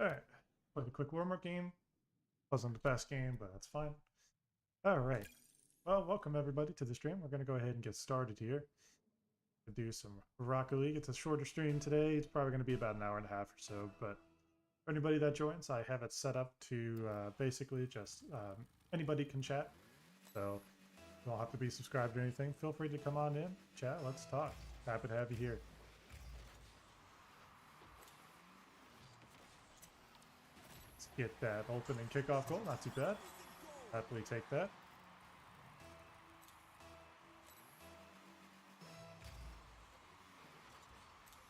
Alright, played a quick warm-up game. Wasn't the best game, but that's fine. Alright, well, welcome everybody to the stream. We're going to go ahead and get started here. Do some Rocket League. It's a shorter stream today. It's probably going to be about an hour and a half or so, but for anybody that joins, I have it set up to basically just anybody can chat. So you don't have to be subscribed or anything. Feel free to come on in, chat, let's talk. Happy to have you here. Let's get that opening kickoff goal. Not too bad. Happily take that.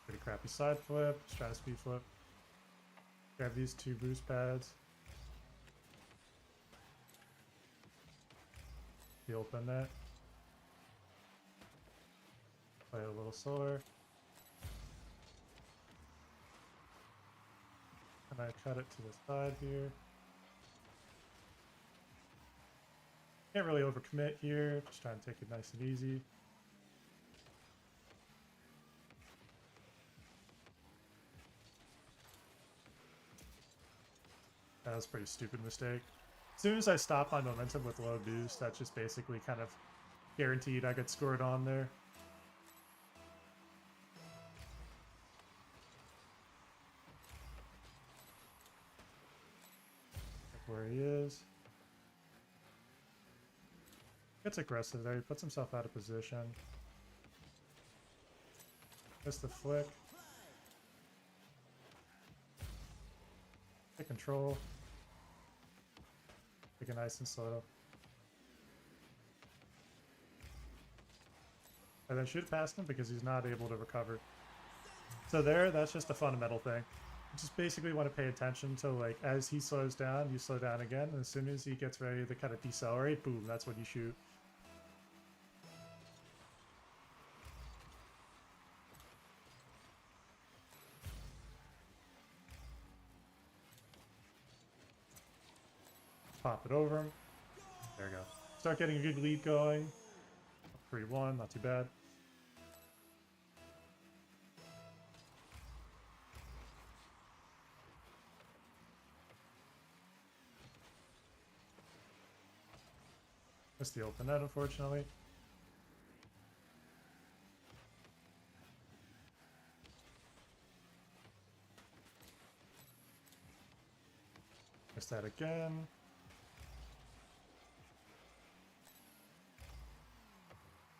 Pretty crappy side flip, let's try a speed flip. Grab these two boost pads. The open net. Play a little slower. And I cut it to the side here. Can't really overcommit here, just trying to take it nice and easy. That was a pretty stupid mistake. As soon as I stop my momentum with low boost, that's just basically kind of guaranteed I get scored on there. Look where he is. Gets aggressive there, he puts himself out of position. Missed the flick. Take control. Take it nice and slow. And then shoot past him because he's not able to recover. So there, that's just a fundamental thing. You just basically want to pay attention to, like, as he slows down, you slow down again, and as soon as he gets ready to kind of decelerate, boom, that's when you shoot. Pop it over him. There we go. Start getting a good lead going. 3-1, not too bad. Missed the open net, unfortunately. Missed that again.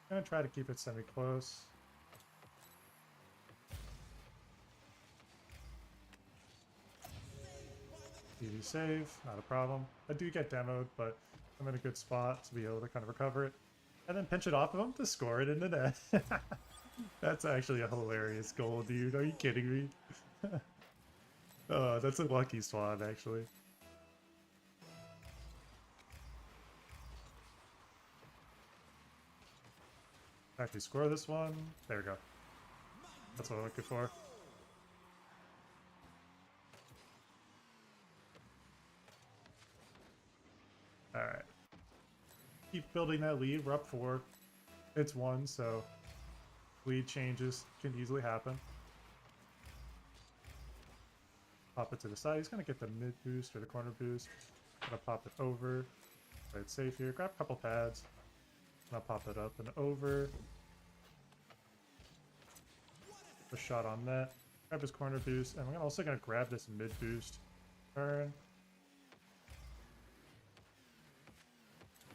Gonna try to keep it semi-close. Easy save, not a problem. I do get demoed, but I'm in a good spot to be able to kind of recover it. And then pinch it off of him to score it in the net. That's actually a hilarious goal, dude. Are you kidding me? Oh, that's a lucky swan, actually. Actually score this one. There we go. That's what I'm looking for. Alright. Keep building that lead. We're up 4. It's 1, so lead changes can easily happen. Pop it to the side. He's going to get the mid boost or the corner boost. Gonna pop it over. Play it safe here. Grab a couple pads. Gonna pop it up and over. A shot on net. Grab his corner boost. And we're also going to grab this mid boost. Turn.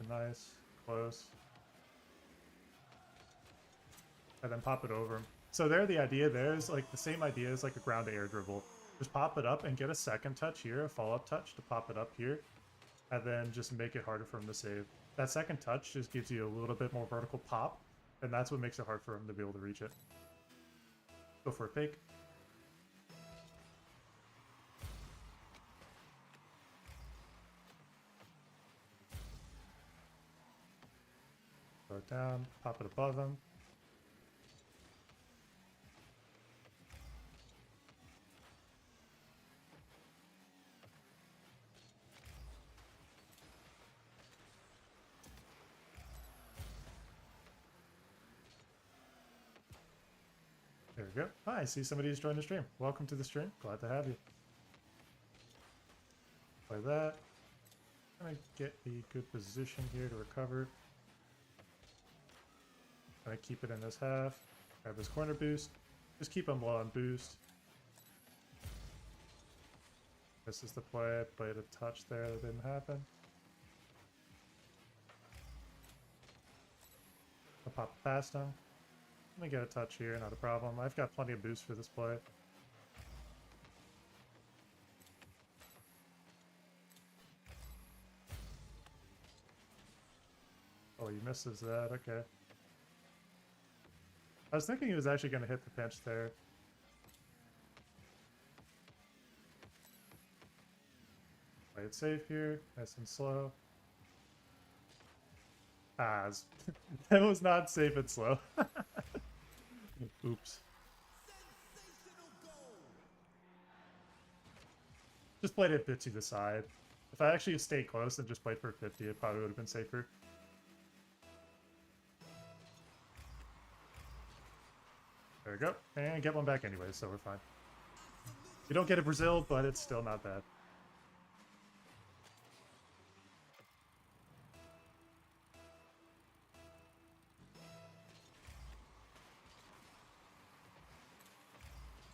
Nice. Close. And then pop it over him. So there, the idea there is like the same idea as like a ground to air dribble. Just pop it up and get a second touch here, a follow-up touch to pop it up here, and then just make it harder for him to save. That second touch just gives you a little bit more vertical pop, and that's what makes it hard for him to be able to reach it. Go for a fake. Throw it down, pop it above him. There we go. Hi, I see somebody who's joined the stream. Welcome to the stream. Glad to have you. play that. Gonna get a good position here to recover. Gonna keep it in this half. Grab his corner boost. Just keep him low on boost. This is the play. I played a touch there that didn't happen. I'll pop past him. Let me get a touch here, not a problem. I've got plenty of boost for this play. Oh, he misses that. Okay. I was thinking he was actually going to hit the pinch there. Play it safe here. Nice and slow. Ah, that was not safe and slow. Oops. Just played it a bit to the side. If I actually stayed close and just played for 50, it probably would have been safer. There we go. And get one back anyway, so we're fine. You don't get a Brazil, but it's still not bad.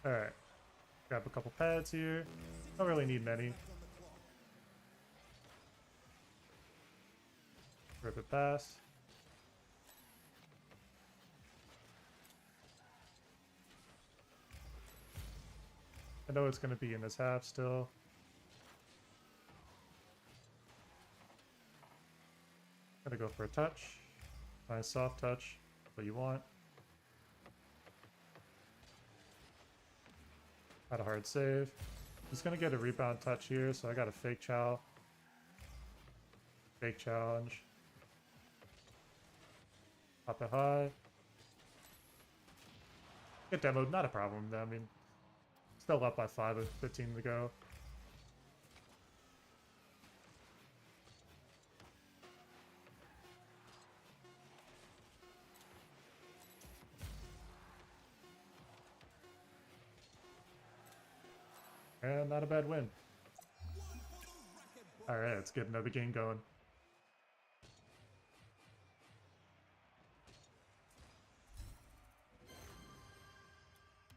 Alright. Grab a couple pads here. Don't really need many. Rip it past. I know it's going to be in this half still. Gonna go for a touch. Nice soft touch. What you want. Not a hard save. He's gonna get a rebound touch here, so I got a fake chow. Fake challenge. Pop it high. Get demoed, not a problem. I mean, still up by 5 with 15 to go. And not a bad win. Alright, let's get another game going.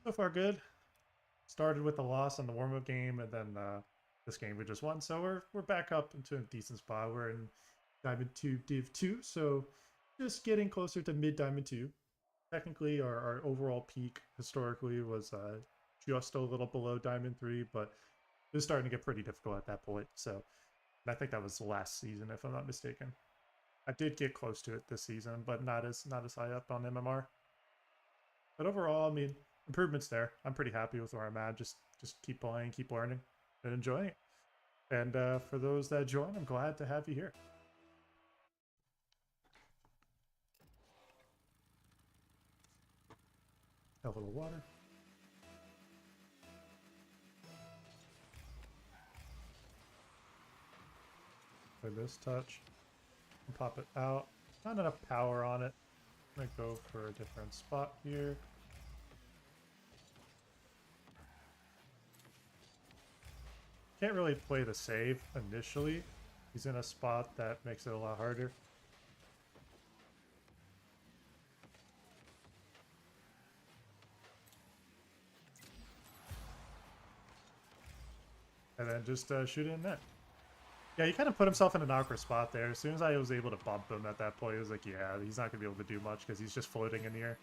So far good. Started with a loss on the warm-up game, and then this game we just won. So we're back up into a decent spot. We're in Diamond 2 Div 2, so just getting closer to mid-Diamond 2. Technically, our overall peak historically was just a little below Diamond 3, but it was starting to get pretty difficult at that point. So, and I think that was last season, if I'm not mistaken. I did get close to it this season, but not as high up on MMR. But overall, I mean, improvements there. I'm pretty happy with where I'm at. Just keep playing, keep learning, and enjoying it. And for those that join, I'm glad to have you here. A little water. Play this touch. And pop it out. Not enough power on it. I'm gonna go for a different spot here. Can't really play the save initially. He's in a spot that makes it a lot harder. And then just shoot it in net. Yeah, he kind of put himself in an awkward spot there. As soon as I was able to bump him at that point, it was like, yeah, he's not going to be able to do much because he's just floating in the air.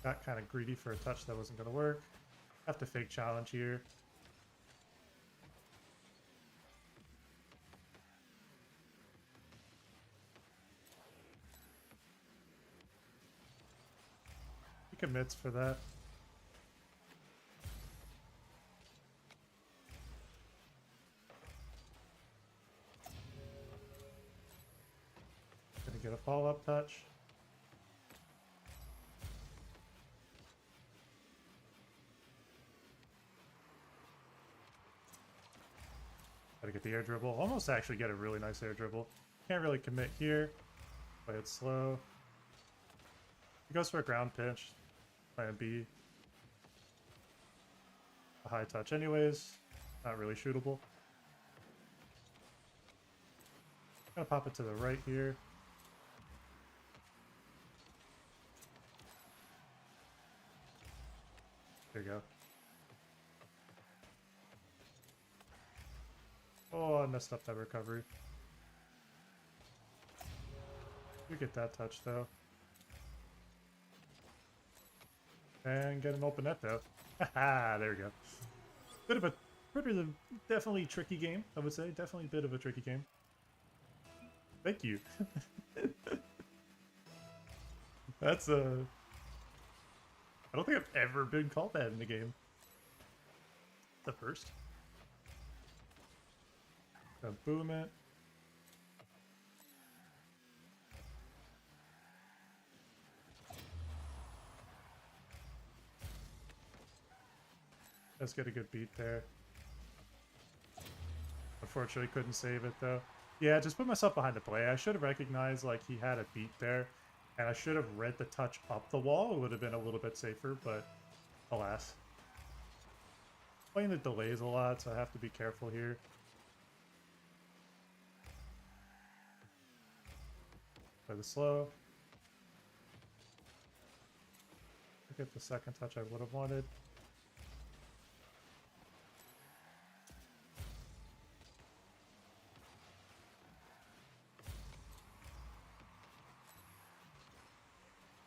Got kind of greedy for a touch that wasn't going to work. Have to fake challenge here. He commits for that. Gonna get a follow-up touch. Gotta get the air dribble. Almost actually get a really nice air dribble. Can't really commit here. Play it slow. He goes for a ground pinch. Plan B. A high touch anyways. Not really shootable. Gonna pop it to the right here. There you go. Oh, I messed up that recovery. You get that touch though. And get an open net though. Haha, there we go. Bit of a definitely tricky game, I would say. Definitely a bit of a tricky game. Thank you. That's I don't think I've ever been called that in the game. The first. Gonna boom it. Let's get a good beat there. Unfortunately, couldn't save it though. Yeah, just put myself behind the play. I should have recognized like he had a beat there, and I should have read the touch up the wall. It would have been a little bit safer, but alas. Playing the delays a lot, so I have to be careful here. Play the slow. Get the second touch I would have wanted.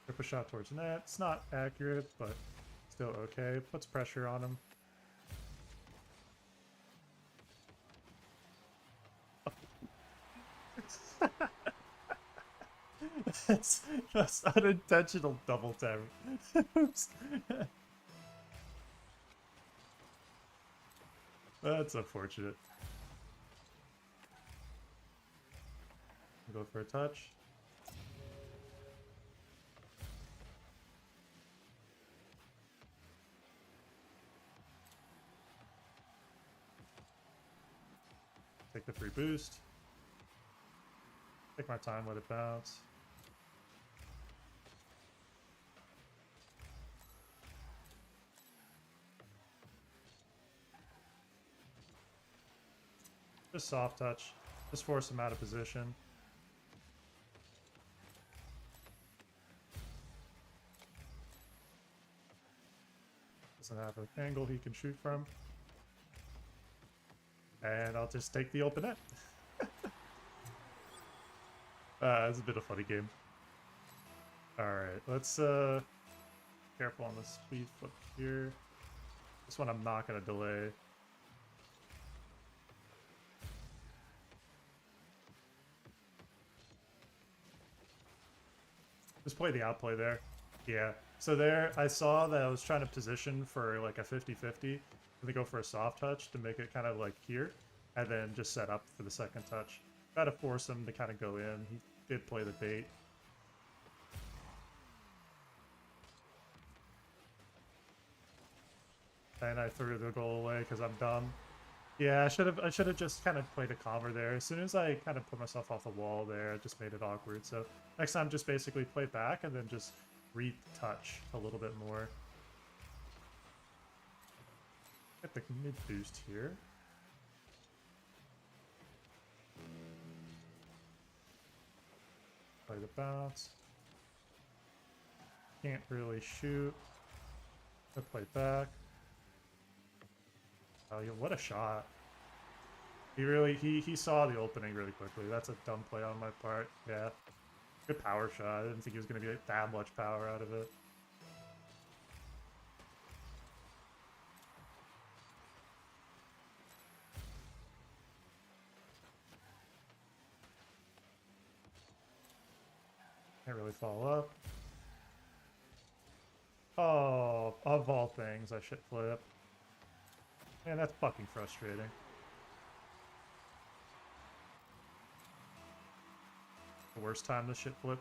Rip a shot towards net. It's not accurate, but still okay. Puts pressure on him. That's unintentional double tap. Oops. That's unfortunate. Go for a touch. Take the free boost. Take my time, let it bounce. Just soft touch. Just force him out of position. Doesn't have an angle he can shoot from. And I'll just take the open net. It's a bit of a funny game. Alright, let's careful on the speed flip here. This one I'm not gonna delay. Just play the outplay there. Yeah. So there, I saw that I was trying to position for like a 50-50. They go for a soft touch to make it kind of like here, and then just set up for the second touch. Try to force him to kind of go in. He did play the bait. And I threw the goal away because I'm dumb. Yeah, I should have just kind of played a calmer there. As soon as I kind of put myself off the wall there, it just made it awkward. So next time, just basically play back and then just retouch a little bit more. Get the mid boost here. Play the bounce. Can't really shoot. Let's play back. Oh, yeah, what a shot. He saw the opening really quickly. That's a dumb play on my part. Yeah. Good power shot. I didn't think he was going to get that much power out of it. Can't really follow up. Oh, of all things, I should flip. Man, that's fucking frustrating. The worst time to shit flip.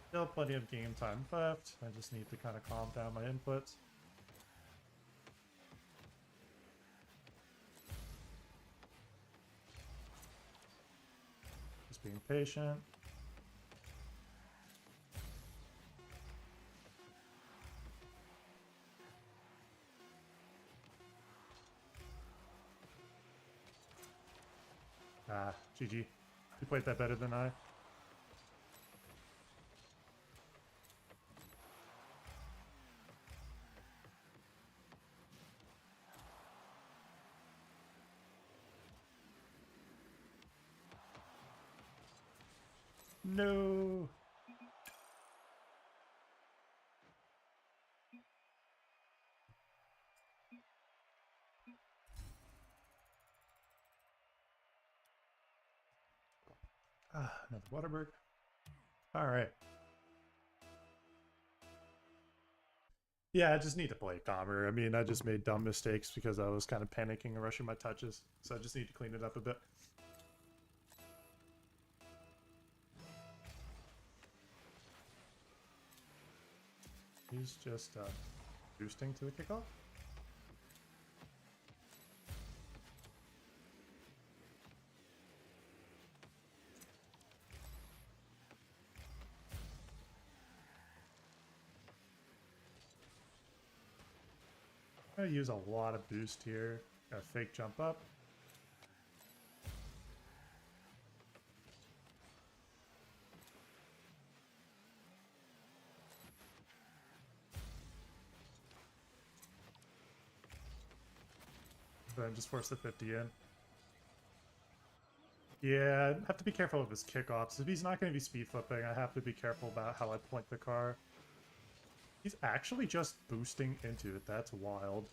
Still plenty of game time left. I just need to kind of calm down my inputs. being patient. Ah, GG. You played that better than I. No. Ah, another Waterberg. All right. Yeah, I just need to play calmer. I mean, I just made dumb mistakes because I was kind of panicking and rushing my touches. So I just need to clean it up a bit. He's just boosting to the kickoff. I'm gonna use a lot of boost here. Got a fake jump up. Then just force the 50 in. Yeah, I have to be careful of his kickoffs. If he's not going to be speed flipping, I have to be careful about how I point the car. He's actually just boosting into it. That's wild.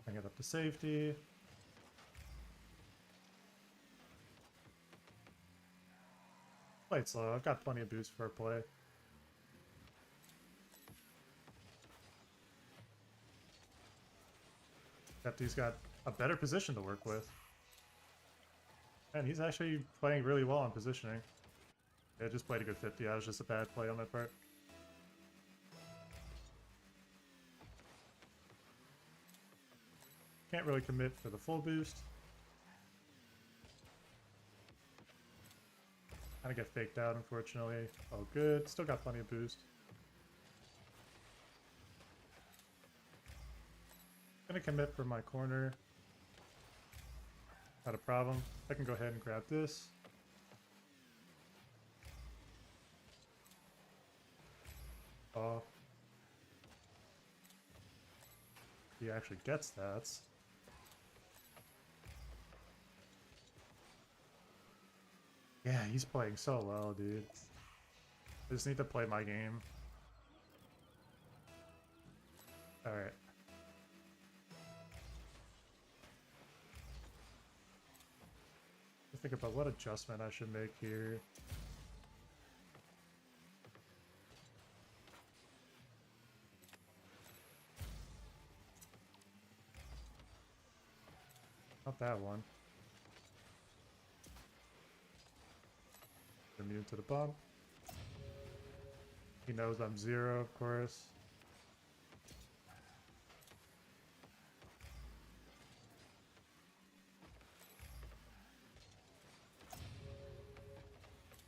Bring it up to safety. Play it slow. I've got plenty of boost for a play. Except he's got a better position to work with. And he's actually playing really well on positioning. Yeah, just played a good 50. That was just a bad play on my part. Can't really commit for the full boost. Kind of get faked out, unfortunately. Oh, good. Still got plenty of boost. Gonna commit for my corner. Not a problem. I can go ahead and grab this. Oh. He actually gets that. Yeah, he's playing so well, dude. I just need to play my game. Alright. Think about what adjustment I should make here. Not that one. Immune to the bump. He knows I'm 0, of course.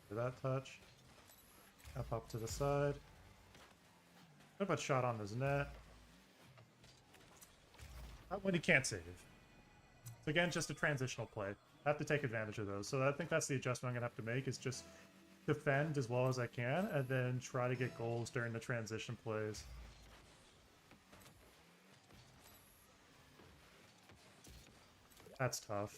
For that touch. Up to the side. What about shot on his net? Not when he can't save. So again, just a transitional play. I have to take advantage of those. So I think that's the adjustment I'm going to have to make, is just defend as well as I can, and then try to get goals during the transition plays. That's tough.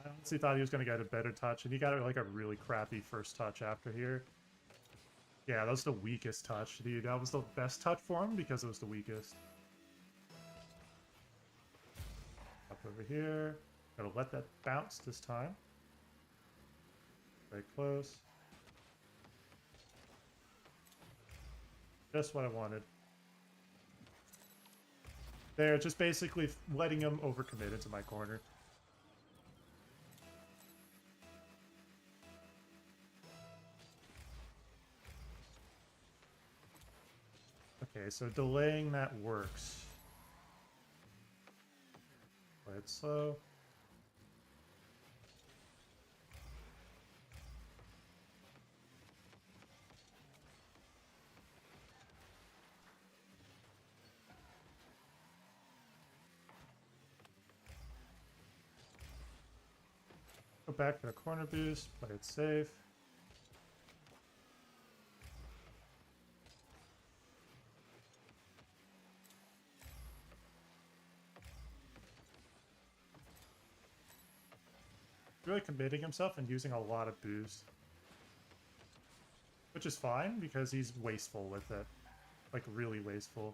I honestly thought he was going to get a better touch, and he got like a really crappy first touch after here. Yeah, that was the weakest touch, dude. That was the best touch for him because it was the weakest. Up over here. Gotta let that bounce this time. Very close. Just what I wanted. There, just basically letting him overcommit into my corner. Okay, so delaying that works. bit slow. Go back for the corner boost, play it safe. Really committing himself and using a lot of boost. Which is fine because he's wasteful with it. Like really wasteful.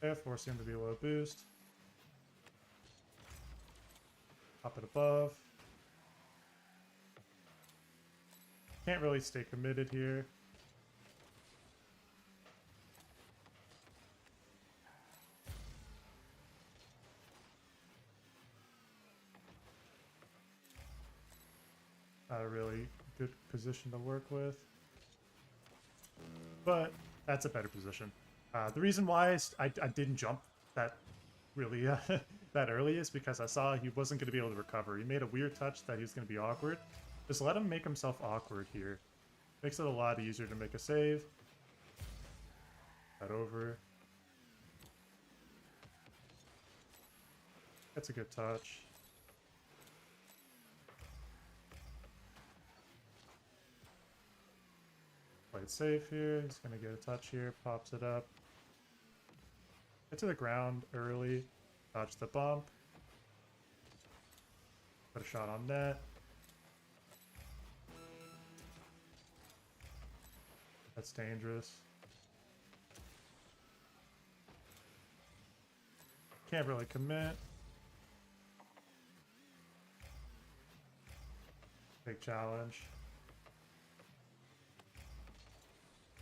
Okay, forcing him to be low boost. Pop it above. Can't really stay committed here. Not a really good position to work with. But that's a better position. The reason why I didn't jump that really that early is because I saw he wasn't going to be able to recover. He made a weird touch that he was going to be awkward. Just let him make himself awkward here. Makes it a lot easier to make a save. Cut over. That's a good touch. Play it safe here. He's going to get a touch here. Pops it up. Get to the ground early. Dodge the bump. Put a shot on net. That's dangerous. Can't really commit. Big challenge.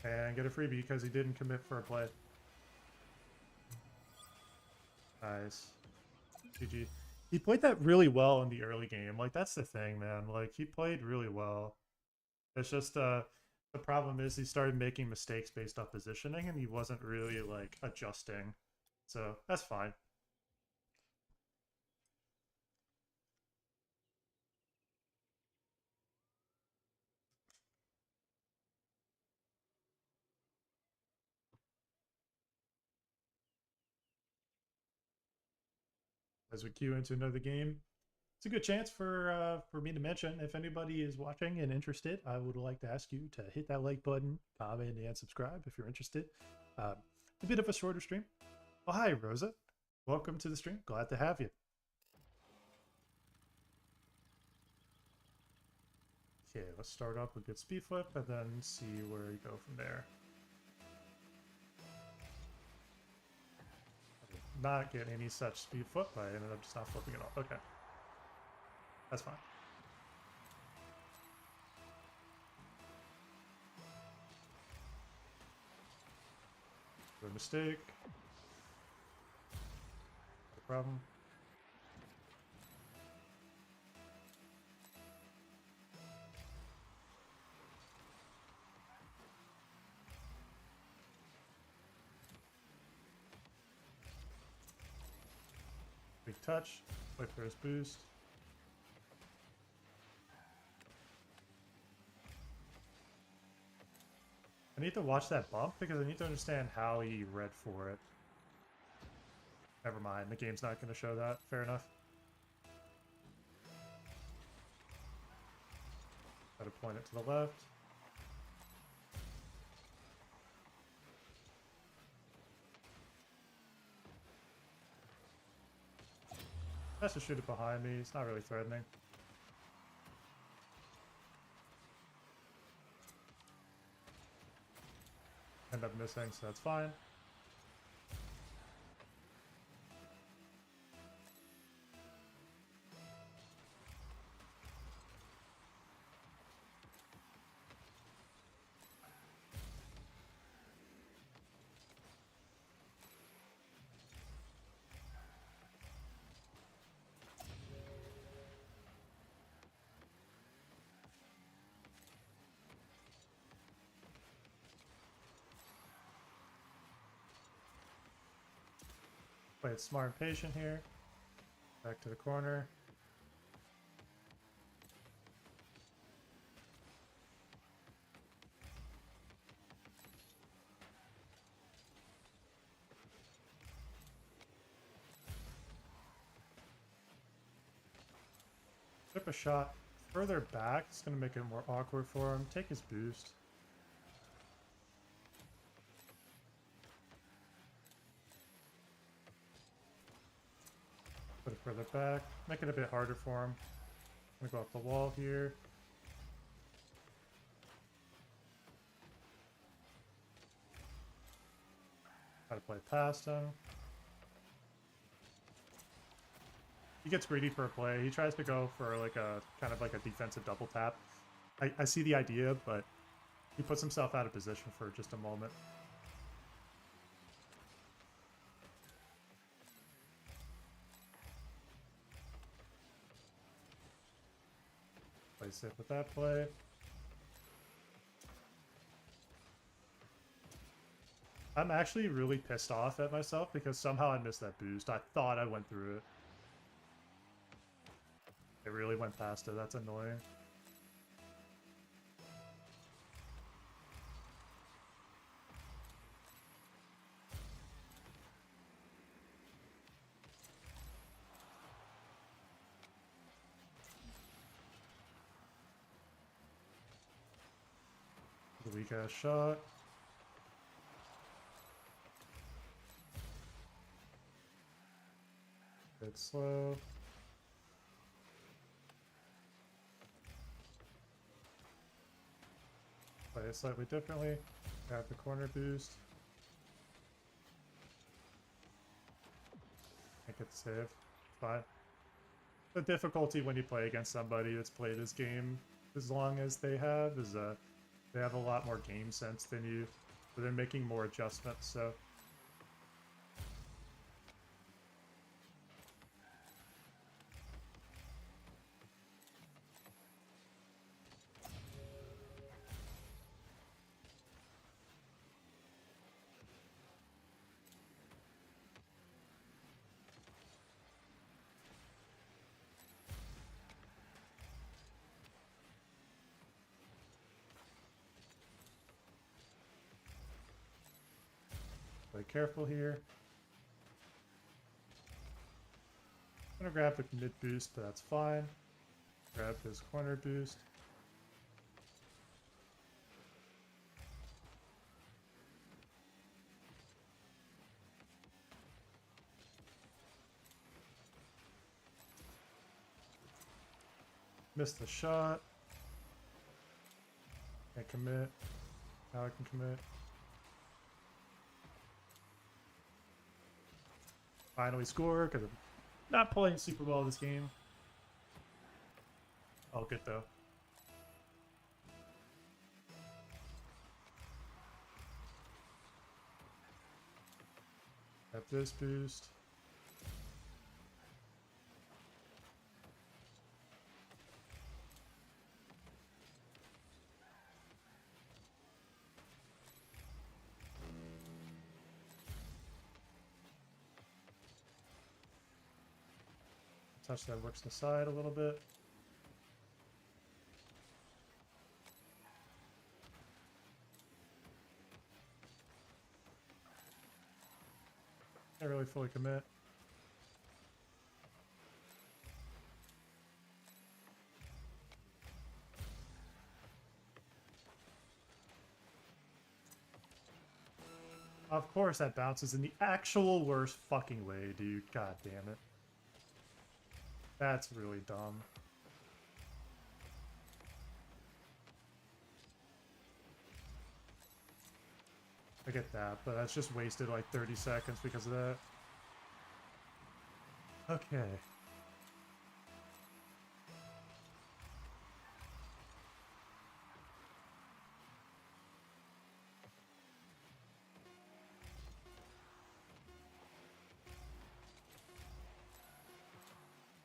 And get a freebie because he didn't commit for a play. Nice. GG. He played that really well in the early game. Like, that's the thing, man. Like, he played really well. It's just, the problem is he started making mistakes based off positioning, and he wasn't really, like, adjusting. So, that's fine. As we queue into another game, it's a good chance for me to mention, if anybody is watching and interested, I would like to ask you to hit that like button, comment, and subscribe if you're interested. A bit of a shorter stream. Oh, hi, Rosa. Welcome to the stream. Glad to have you. Okay, let's start off with good speed flip and then see where we go from there. I did not get any such speed flip, but I ended up just not flipping it off. Okay. That's fine. Good mistake. No problem. Big touch. Wait for his boost. I need to watch that bump because I need to understand how he read for it. Never mind, the game's not going to show that. Fair enough. Gotta point it to the left. Has to shoot it behind me. It's not really threatening. End up missing, so that's fine. Play it smart and patient here. Back to the corner. Flip a shot further back. It's going to make it more awkward for him. Take his boost. Put it further back. Make it a bit harder for him. I'm going to go off the wall here. Try to play past him. He gets greedy for a play. He tries to go for like a kind of like a defensive double tap. I see the idea, but he puts himself out of position for just a moment. Play safe with that play. I'm actually really pissed off at myself because somehow I missed that boost. I thought I went through it. It really went past it. That's annoying. The weak ass shot. Bit slow. Play it slightly differently. Grab the corner boost. Make it safe. Fine. The difficulty when you play against somebody that's played this game as long as they have is they have a lot more game sense than you, so they're making more adjustments. So play careful here. I'm gonna grab the mid boost, but that's fine. Grab his corner boost. Missed the shot. Can't commit. Now I can commit. Finally score because I'm not playing super well this game. Oh, good though. Have this boost. Touch that works the side a little bit. Can't really fully commit. Of course that bounces in the actual worst fucking way, dude. God damn it. That's really dumb. I get that, but that's just wasted like 30 seconds because of that. Okay.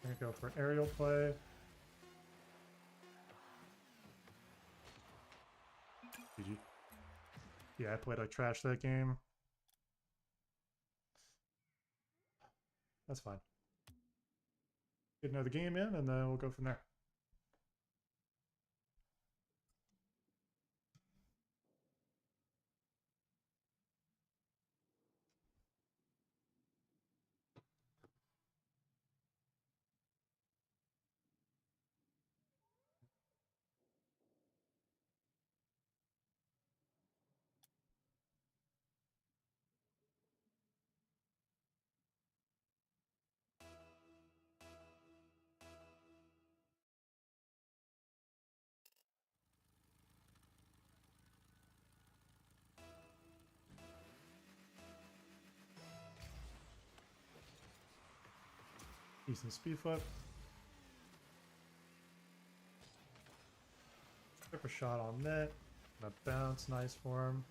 I'm gonna go for an aerial play. GG. Yeah, I played like trash that game. That's fine. Get another game in, and then we'll go from there. Decent speed flip. Flip a shot on net. And a bounce, nice for him.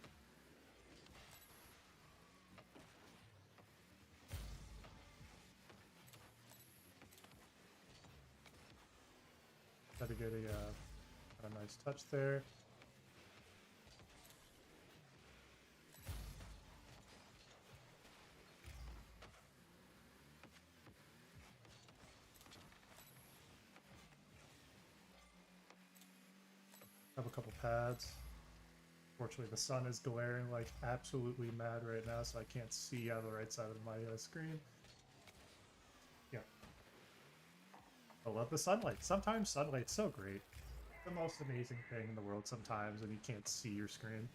Got to get a nice touch there. Have a couple pads. Fortunately, the sun is glaring like absolutely mad right now, so I can't see out of the right side of my screen. Yeah. I love the sunlight. Sometimes sunlight's so great. The most amazing thing in the world sometimes when you can't see your screen.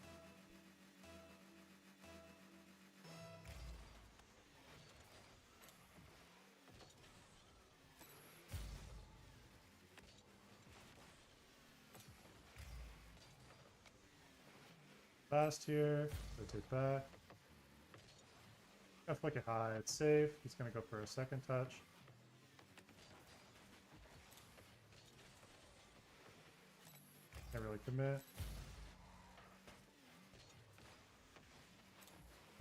Fast here, rotate back. Gotta flick it high, it's safe. He's gonna go for a second touch. Can't really commit.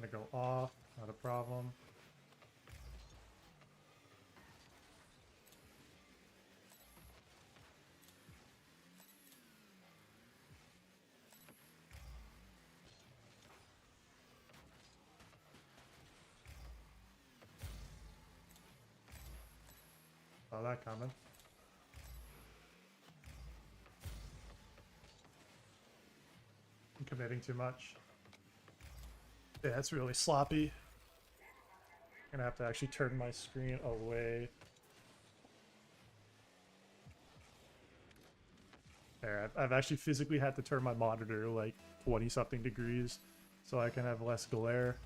Gonna go off, not a problem. Saw that coming. I'm committing too much. Yeah, it's really sloppy. I'm gonna have to actually turn my screen away. There, I've actually physically had to turn my monitor like 20-something degrees so I can have less glare.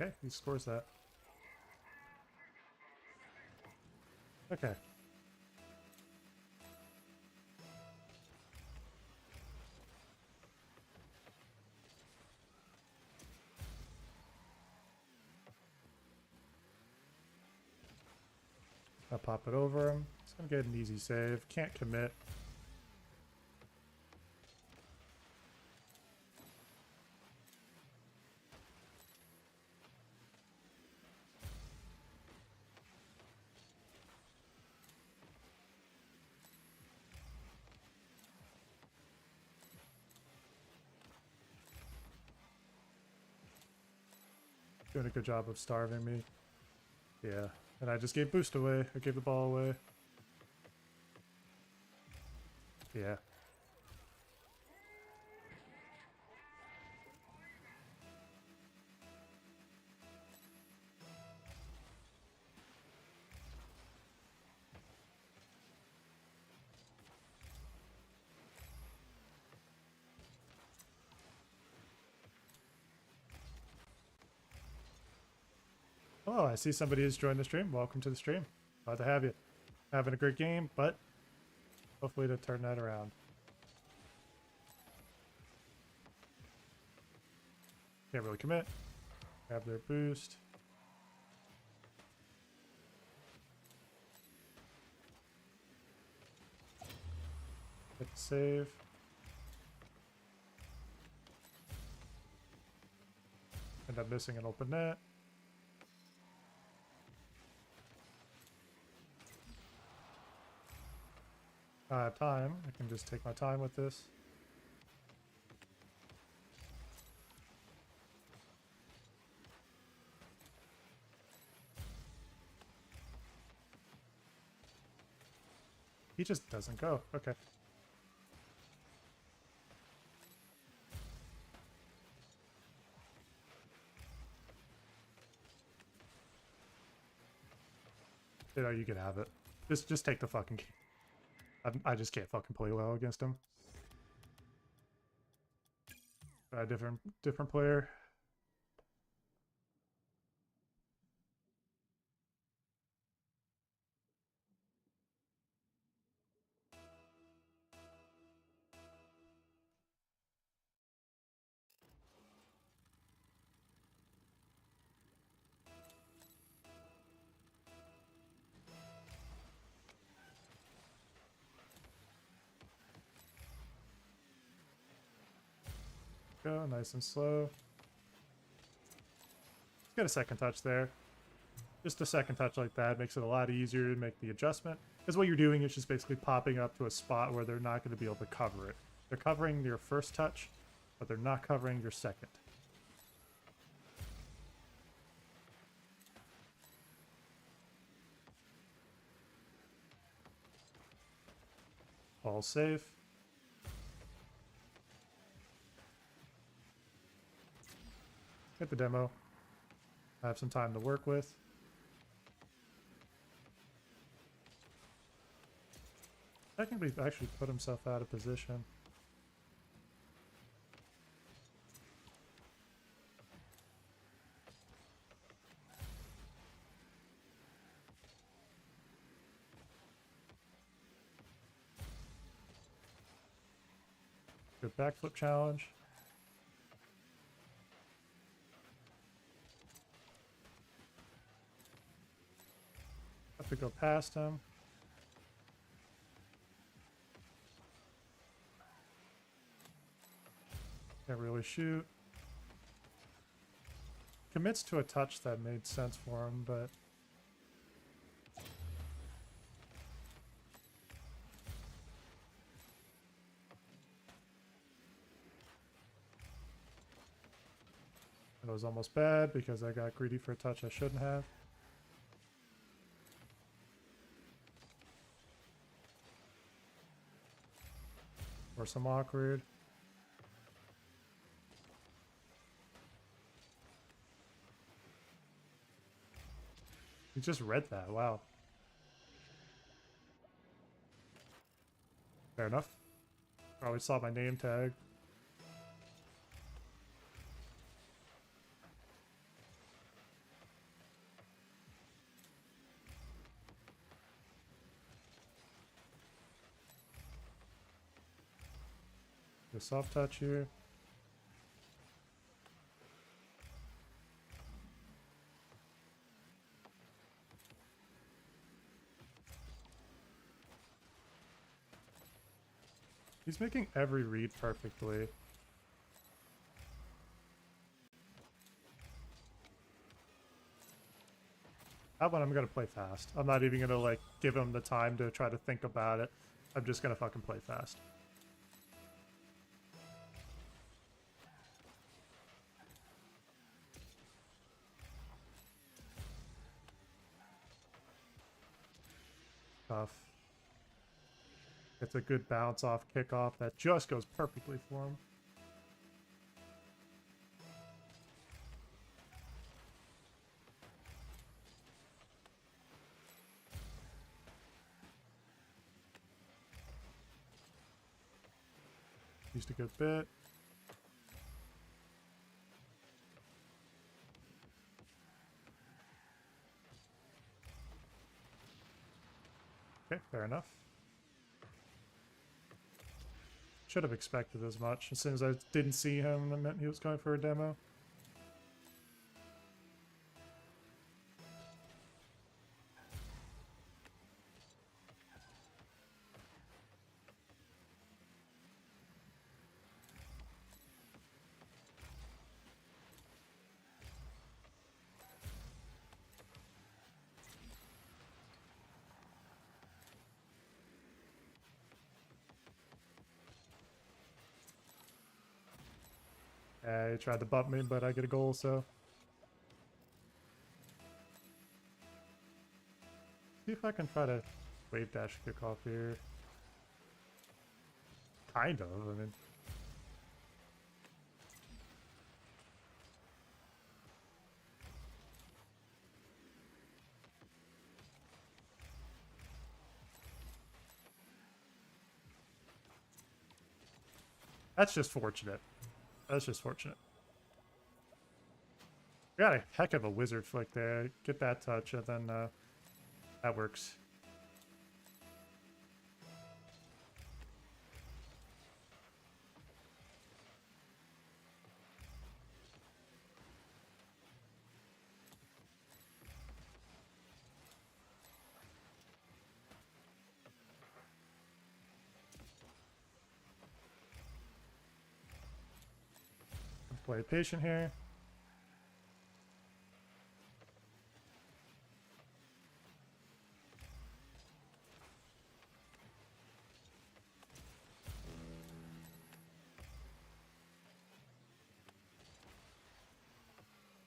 Okay, he scores that. Okay. I'll pop it over him. It's gonna get an easy save. Can't commit. Doing a good job of starving me. Yeah, and I just gave boost away. I gave the ball away. Yeah. Oh, I see somebody has joined the stream. Welcome to the stream. Glad to have you. Having a great game, but hopefully to turn that around. Can't really commit. Grab their boost. Hit the save. End up missing an open net. time. I can just take my time with this. He just doesn't go. Okay. You know, you can have it. Just take the fucking game. I just can't fucking play well against him. Different player. Go nice and slow. Get a second touch there. Just a second touch like that makes it a lot easier to make the adjustment. Because what you're doing is just basically popping up to a spot where they're not going to be able to cover it. They're covering your first touch, but they're not covering your second. All safe. Get the demo. I have some time to work with. Technically, actually put himself out of position. Good backflip challenge. Have to go past him. Can't really shoot. Commits to a touch that made sense for him, but it was almost bad because I got greedy for a touch I shouldn't have. Or some awkward. You just read that, wow. Fair enough. Probably saw my name tag. The soft touch here. He's making every read perfectly. That one I'm gonna play fast. I'm not even gonna like give him the time to try to think about it. I'm just gonna fucking play fast. Tough. It's a good bounce off kickoff that just goes perfectly for him. Used a good bit. Okay, fair enough. Should have expected as much. As soon as I didn't see him, that meant he was going for a demo. He tried to bump me, but I get a goal, so. See if I can try to wave dash kick off here. Kind of, I mean. That's just fortunate. That's just fortunate. Got a heck of a wizard flick there. Get that touch, and then that works. Play patient here.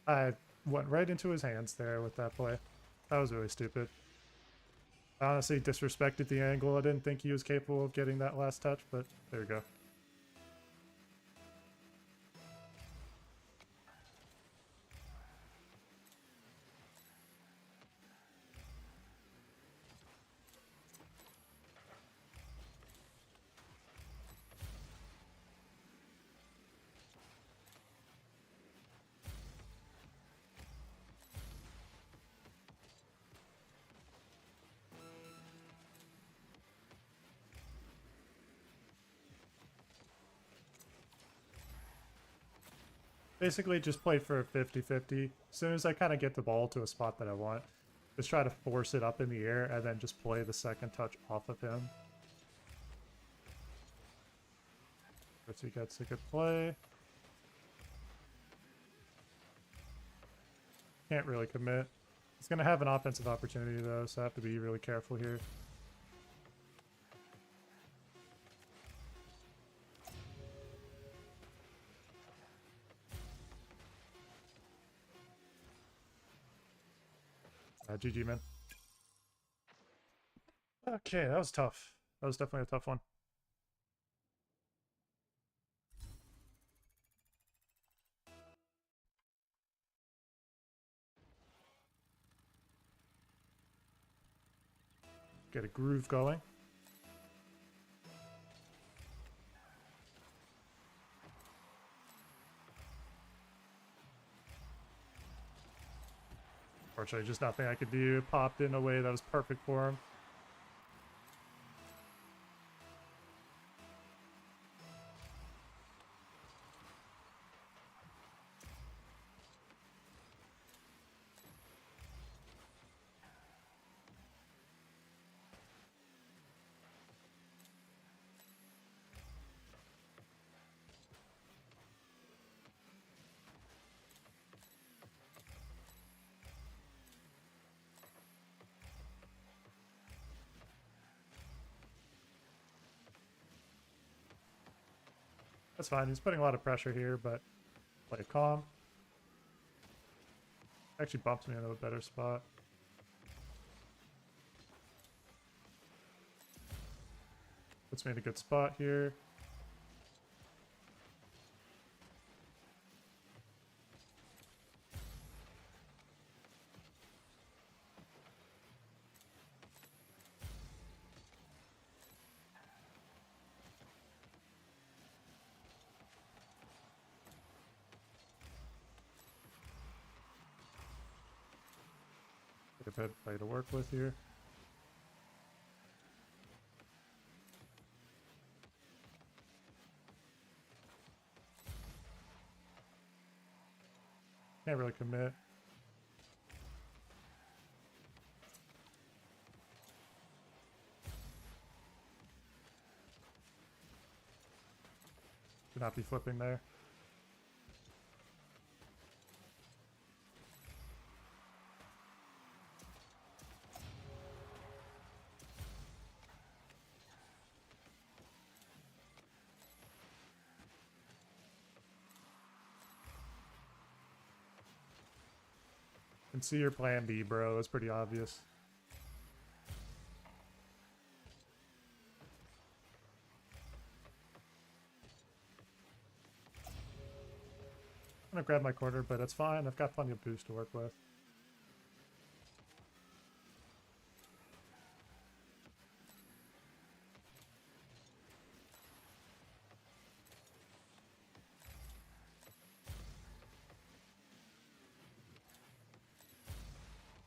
I went right into his hands there with that play. That was really stupid. I honestly disrespected the angle. I didn't think he was capable of getting that last touch, but there we go. Basically just play for a 50-50. As soon as I kind of get the ball to a spot that I want, just try to force it up in the air and then just play the second touch off of him. Once he gets a good play. Can't really commit. He's going to have an offensive opportunity though, so I have to be really careful here. GG, man. Okay, that was tough. That was definitely a tough one. Get a groove going. Unfortunately, just nothing I could do. Popped in a way that was perfect for him. That's fine. He's putting a lot of pressure here, but play it calm. Actually bumps me into a better spot. Puts me in a good spot here. Get a bit play to work with here. Can't really commit. Should not be flipping there. can see your plan B, bro. It's pretty obvious. I'm gonna grab my quarter, but that's fine. I've got plenty of boost to work with.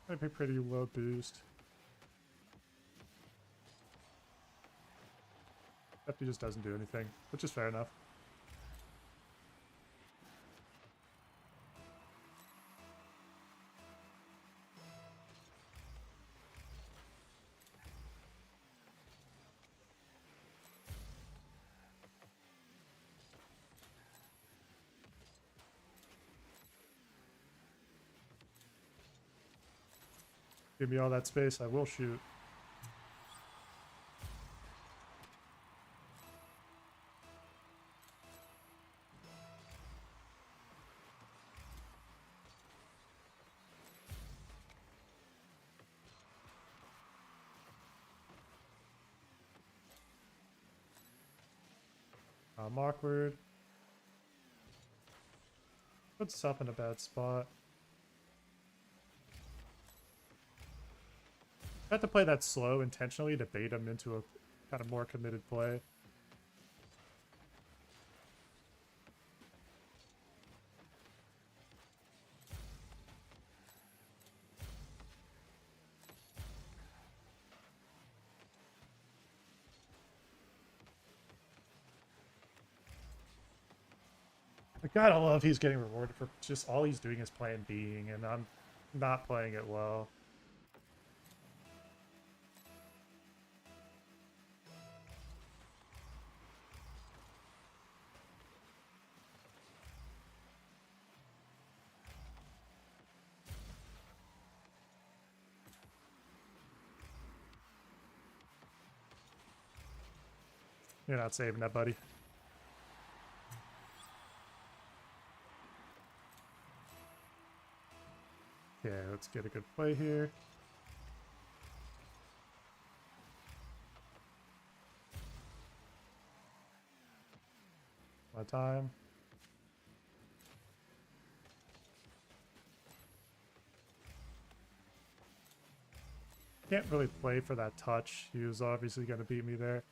Might be pretty low boost. Except he just doesn't do anything, which is fair enough. Give me all that space, I will shoot. I'm awkward. Puts us up in a bad spot. I have to play that slow intentionally to bait him into a kind of more committed play. I gotta love he's getting rewarded for just all he's doing is playing being, and I'm not playing it well. You're not saving that, buddy. Yeah, let's get a good play here. My time. Can't really play for that touch. He was obviously going to beat me there.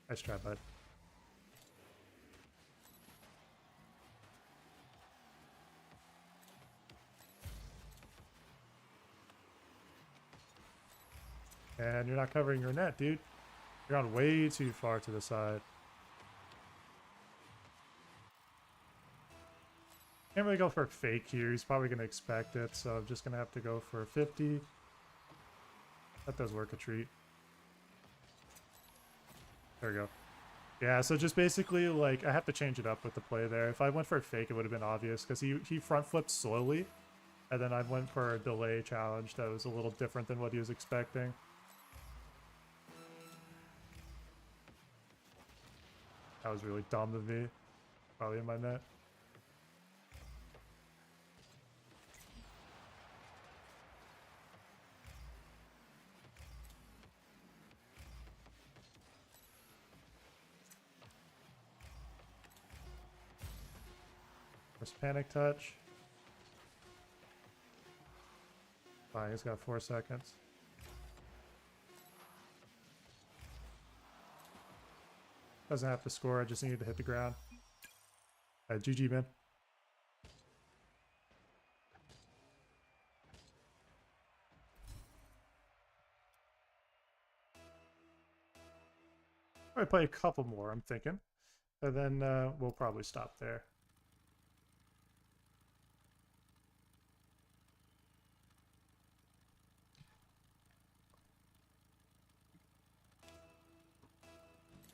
Nice try, bud. And you're not covering your net, dude. You're on way too far to the side. Can't really go for a fake here. He's probably going to expect it, so I'm just going to have to go for a 50. That does work a treat. There we go. Yeah, so just basically, like, I have to change it up with the play there. If I went for a fake, it would have been obvious, because he front flipped slowly, and then I went for a delay challenge that was a little different than what he was expecting. That was really dumb of me. Probably in my net. First panic touch. Fine, he's got 4 seconds. Doesn't have to score, I just need to hit the ground. GG, man. I'll play a couple more, I'm thinking. And then we'll probably stop there.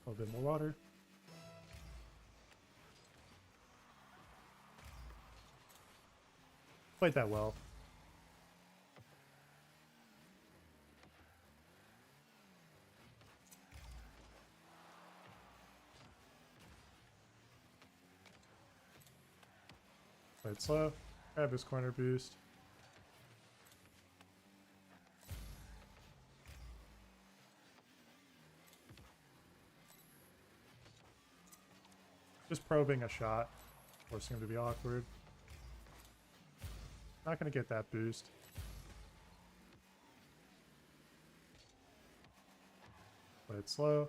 A little bit more water. Played that well. Play it slow. Grab his corner boost. Just probing a shot. Forcing him to be awkward. Not going to get that boost. Play it slow.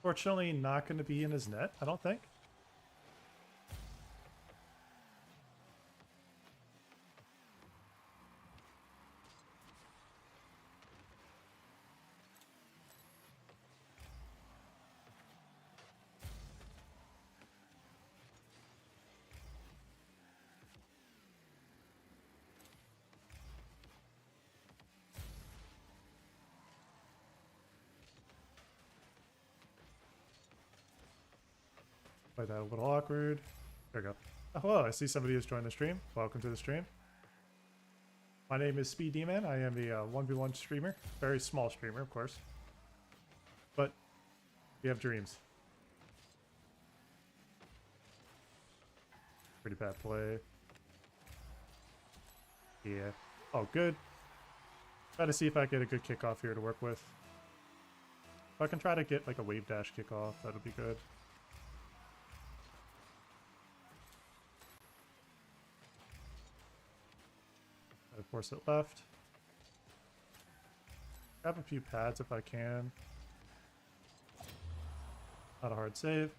Fortunately, not going to be in his net, I don't think. Play that a little awkward. There we go. Oh, hello, I see somebody has joined the stream. Welcome to the stream. My name is Speed Demon. I am a 1v1 streamer. Very small streamer, of course. But we have dreams. Pretty bad play. Yeah. Oh, good. Try to see if I get a good kickoff here to work with. If I can try to get like a wave dash kickoff, that'll be good. Force it left. Grab a few pads if I can. Not a hard save.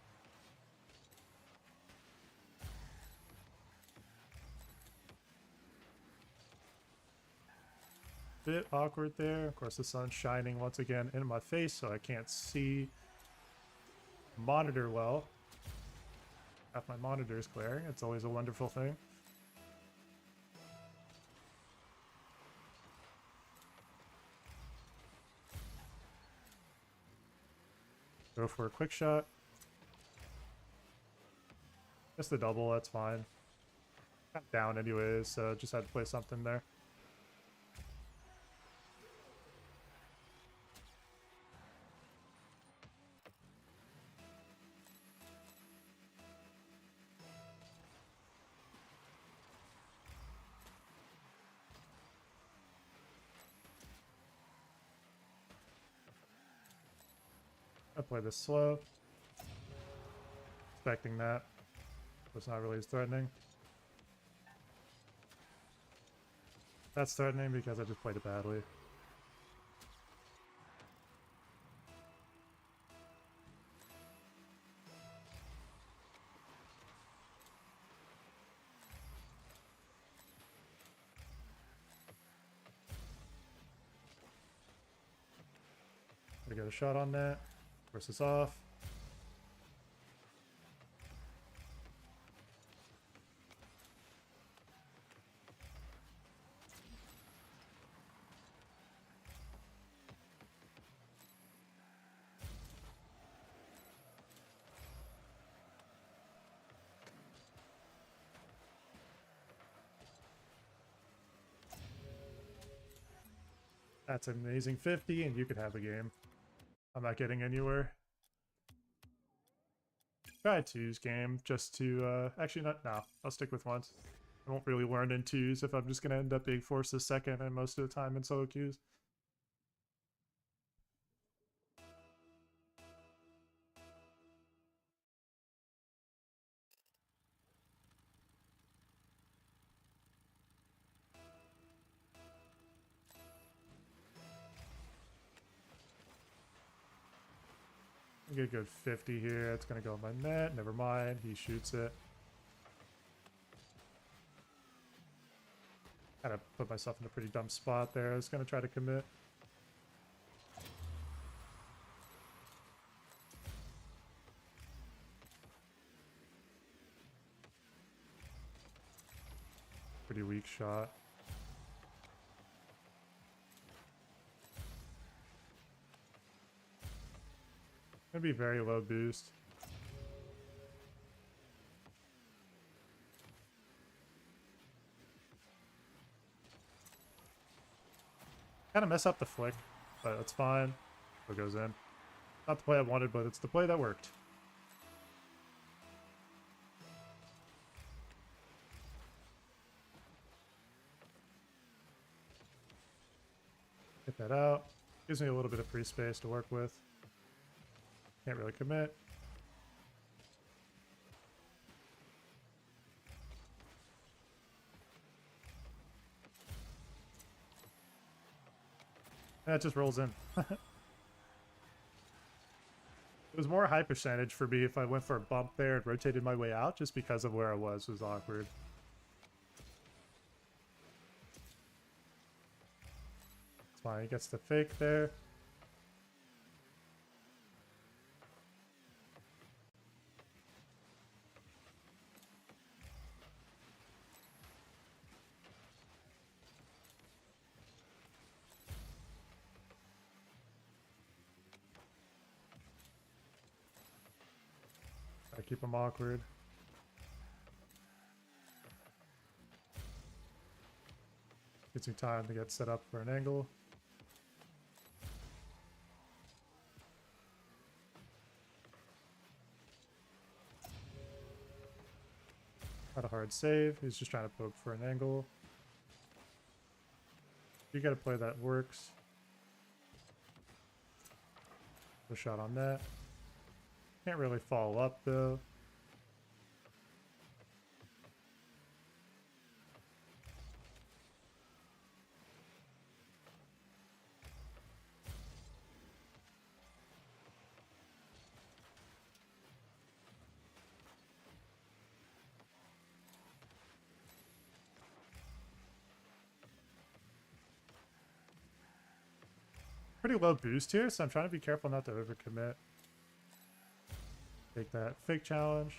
Bit awkward there. Of course, the sun's shining once again in my face, so I can't see monitor well. Half my monitor is glaring. It's always a wonderful thing. Go for a quick shot. Just the double, that's fine. Got down anyways, so just had to play something there. I play this slow. Expecting that. It's not really as threatening. That's threatening because I just played it badly. I get a shot on that. Force this off. That's an amazing 50, and you could have a game. I'm not getting anywhere. Try twos game just to actually not no, I'll stick with ones. I won't really learn in twos if I'm just gonna end up being forced to second and most of the time in solo queues. I get a good 50 here. It's gonna go in my net. Never mind. He shoots it. Kind of put myself in a pretty dumb spot there. I was gonna try to commit. Pretty weak shot. Gonna be very low boost. Kind of mess up the flick, but that's fine. It goes in. Not the play I wanted, but it's the play that worked. Get that out. Gives me a little bit of free space to work with. Can't really commit. And it just rolls in. It was more high percentage for me if I went for a bump there and rotated my way out, just because of where I was awkward. It's fine, he gets the fake there. I keep him awkward. Gives me time to get set up for an angle. Not a hard save. He's just trying to poke for an angle. You got to play that works. The shot on that. Can't really follow up though. Pretty low boost here, so I'm trying to be careful not to overcommit. Take that fake challenge.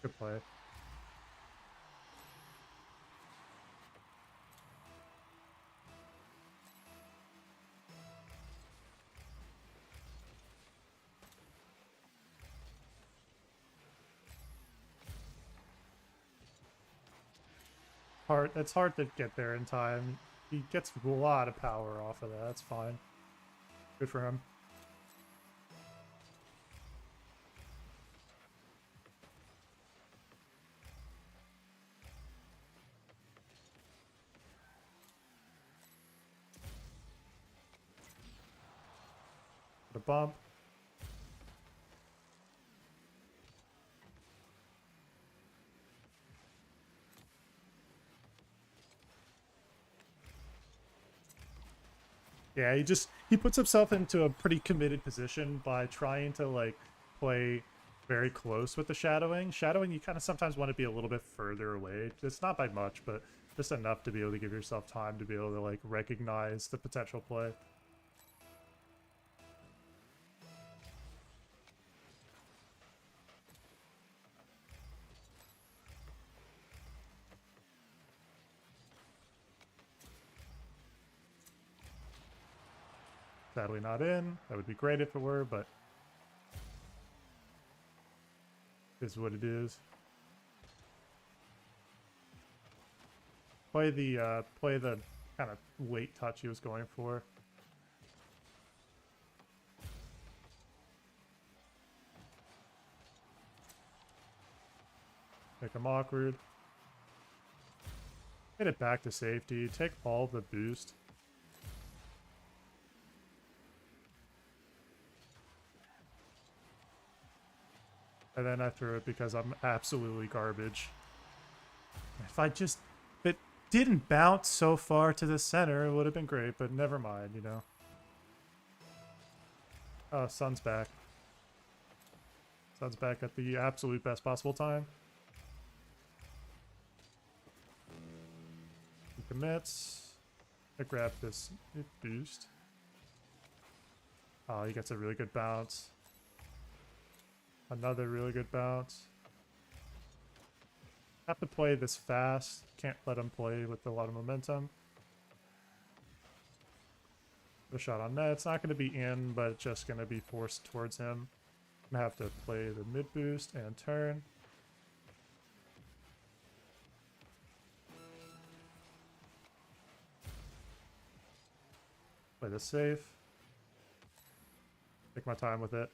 Good play. It's hard to get there in time. He gets a lot of power off of that. That's fine. Good for him. The bump. Yeah, he puts himself into a pretty committed position by trying to like play very close with the shadowing. Shadowing, you kind of sometimes want to be a little bit further away. It's not by much, but just enough to be able to give yourself time to be able to like recognize the potential play. Sadly not in. That would be great if it were, but this is what it is. Play the kind of late touch he was going for. Make him awkward. Hit it back to safety. Take all the boost. And then I threw it because I'm absolutely garbage. If it didn't bounce so far to the center, it would have been great, but never mind, you know. Oh, Sun's back. Sun's back at the absolute best possible time. He commits. I grab this boost. Oh, he gets a really good bounce. Another really good bounce. Have to play this fast. Can't let him play with a lot of momentum. The shot on net. It's not going to be in, but it's just going to be forced towards him. I'm going to have to play the mid boost and turn. Play this safe. Take my time with it.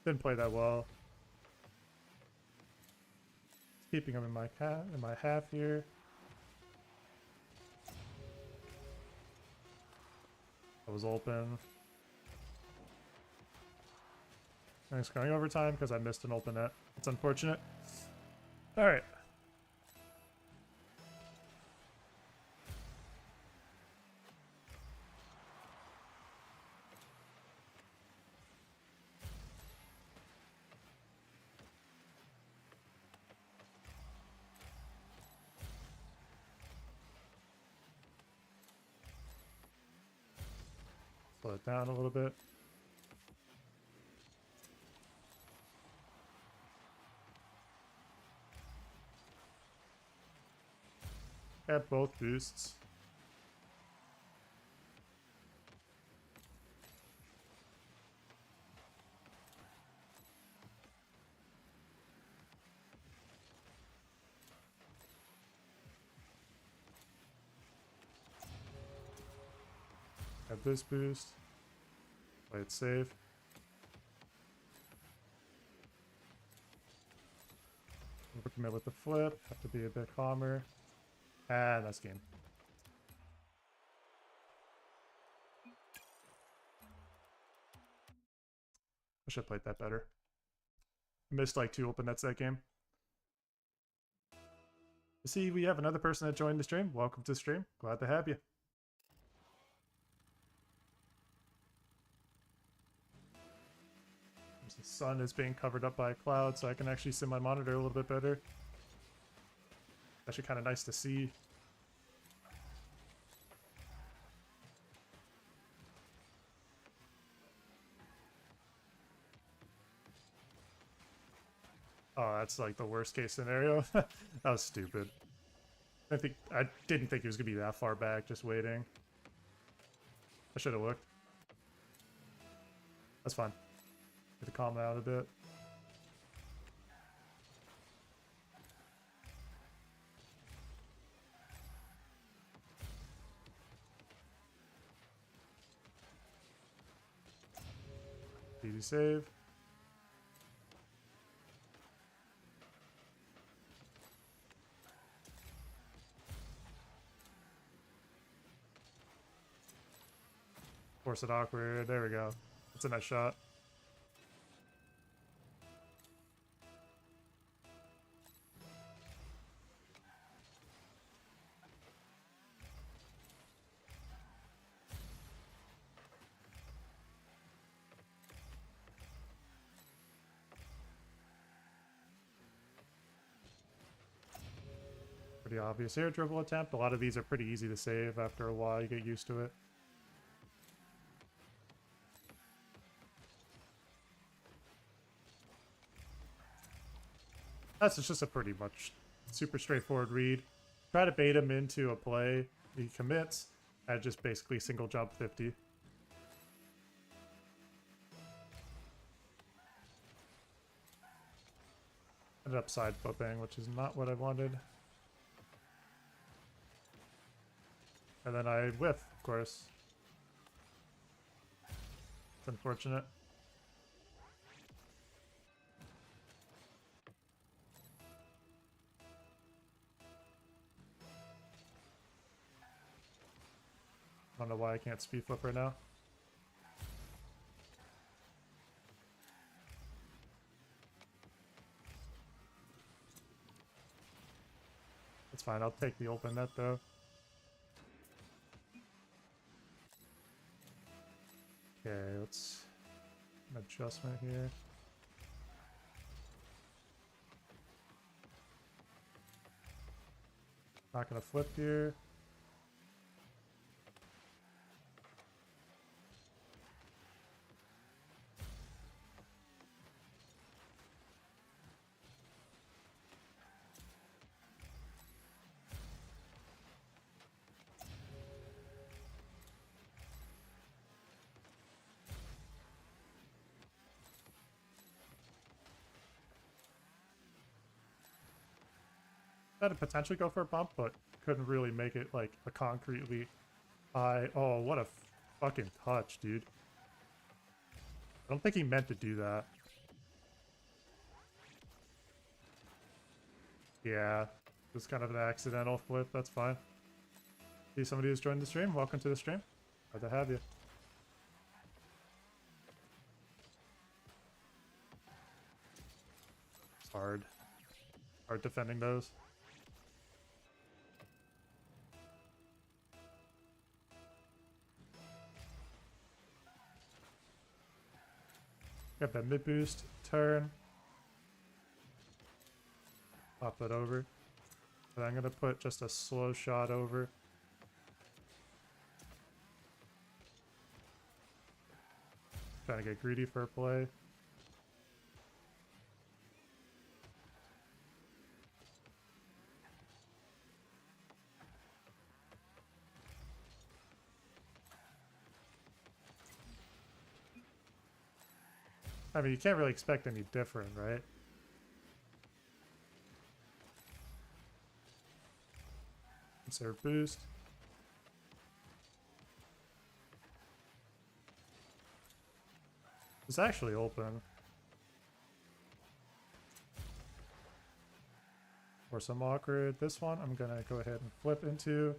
Didn't play that well. Keeping him in my half here. I was open. And it's going overtime because I missed an open net. It's unfortunate. Alright. Slow it down a little bit. Got both boosts. Have this boost. Play it safe. Overcommit with the flip. Have to be a bit calmer. And that's game. I should have played that better. I missed like 2 open nets that game. You see, we have another person that joined the stream. Welcome to the stream. Glad to have you. The sun is being covered up by a cloud, so I can actually see my monitor a little bit better. Actually kind of nice to see. Oh, that's like the worst case scenario. That was stupid. I didn't think he was gonna be that far back, just waiting. I should have looked. That's fine. Get to calm out a bit. Easy save. Force it awkward. There we go. That's a nice shot. Pretty obvious air dribble attempt. A lot of these are pretty easy to save after a while. You get used to it. That's just a pretty much super straightforward read. Try to bait him into a play. He commits. And just basically single jump 50. Ended up side flipping, which is not what I wanted. And then I whiff, of course. It's unfortunate. I don't know why I can't speed flip right now. It's fine, I'll take the open net though. Okay, let's an adjustment here. Not gonna flip here. Had to potentially go for a bump, but couldn't really make it like a concretely high. Oh, what a fucking touch, dude. I don't think he meant to do that. Yeah, it was kind of an accidental flip. That's fine. See somebody who's joined the stream? Welcome to the stream. Glad to have you. It's hard. Hard defending those. Got that mid boost, turn. Pop that over. And I'm gonna put just a slow shot over. Trying to get greedy for a play. I mean, you can't really expect any different, right? Conserve boost. It's actually open. For some awkward. This one, I'm gonna go ahead and flip into.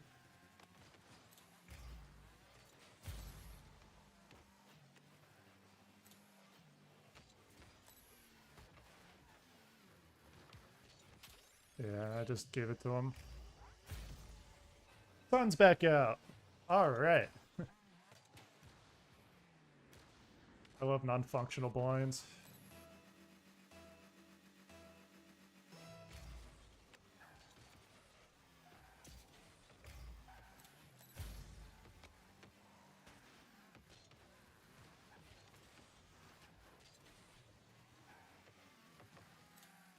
Yeah, I just gave it to him. Sun's back out. All right. I love non-functional blinds.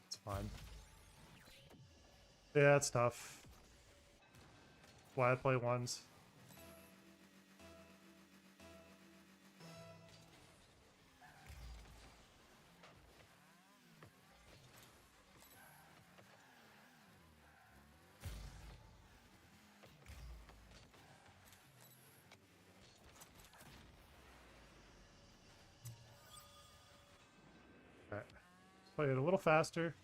It's fine. Yeah, it's tough. Why I play ones. Okay. Let's play it a little faster.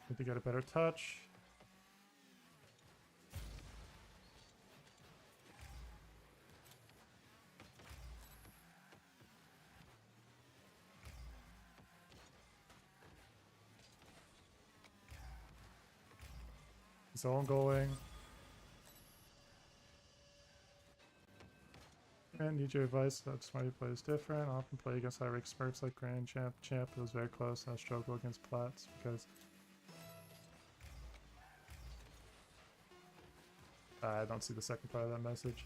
Need to get a better touch. Zone going. And need your advice. That's why you play is different. I often play against high-rank smirks like Grand Champ. It was very close. And I struggle against plats because I don't see the second part of that message.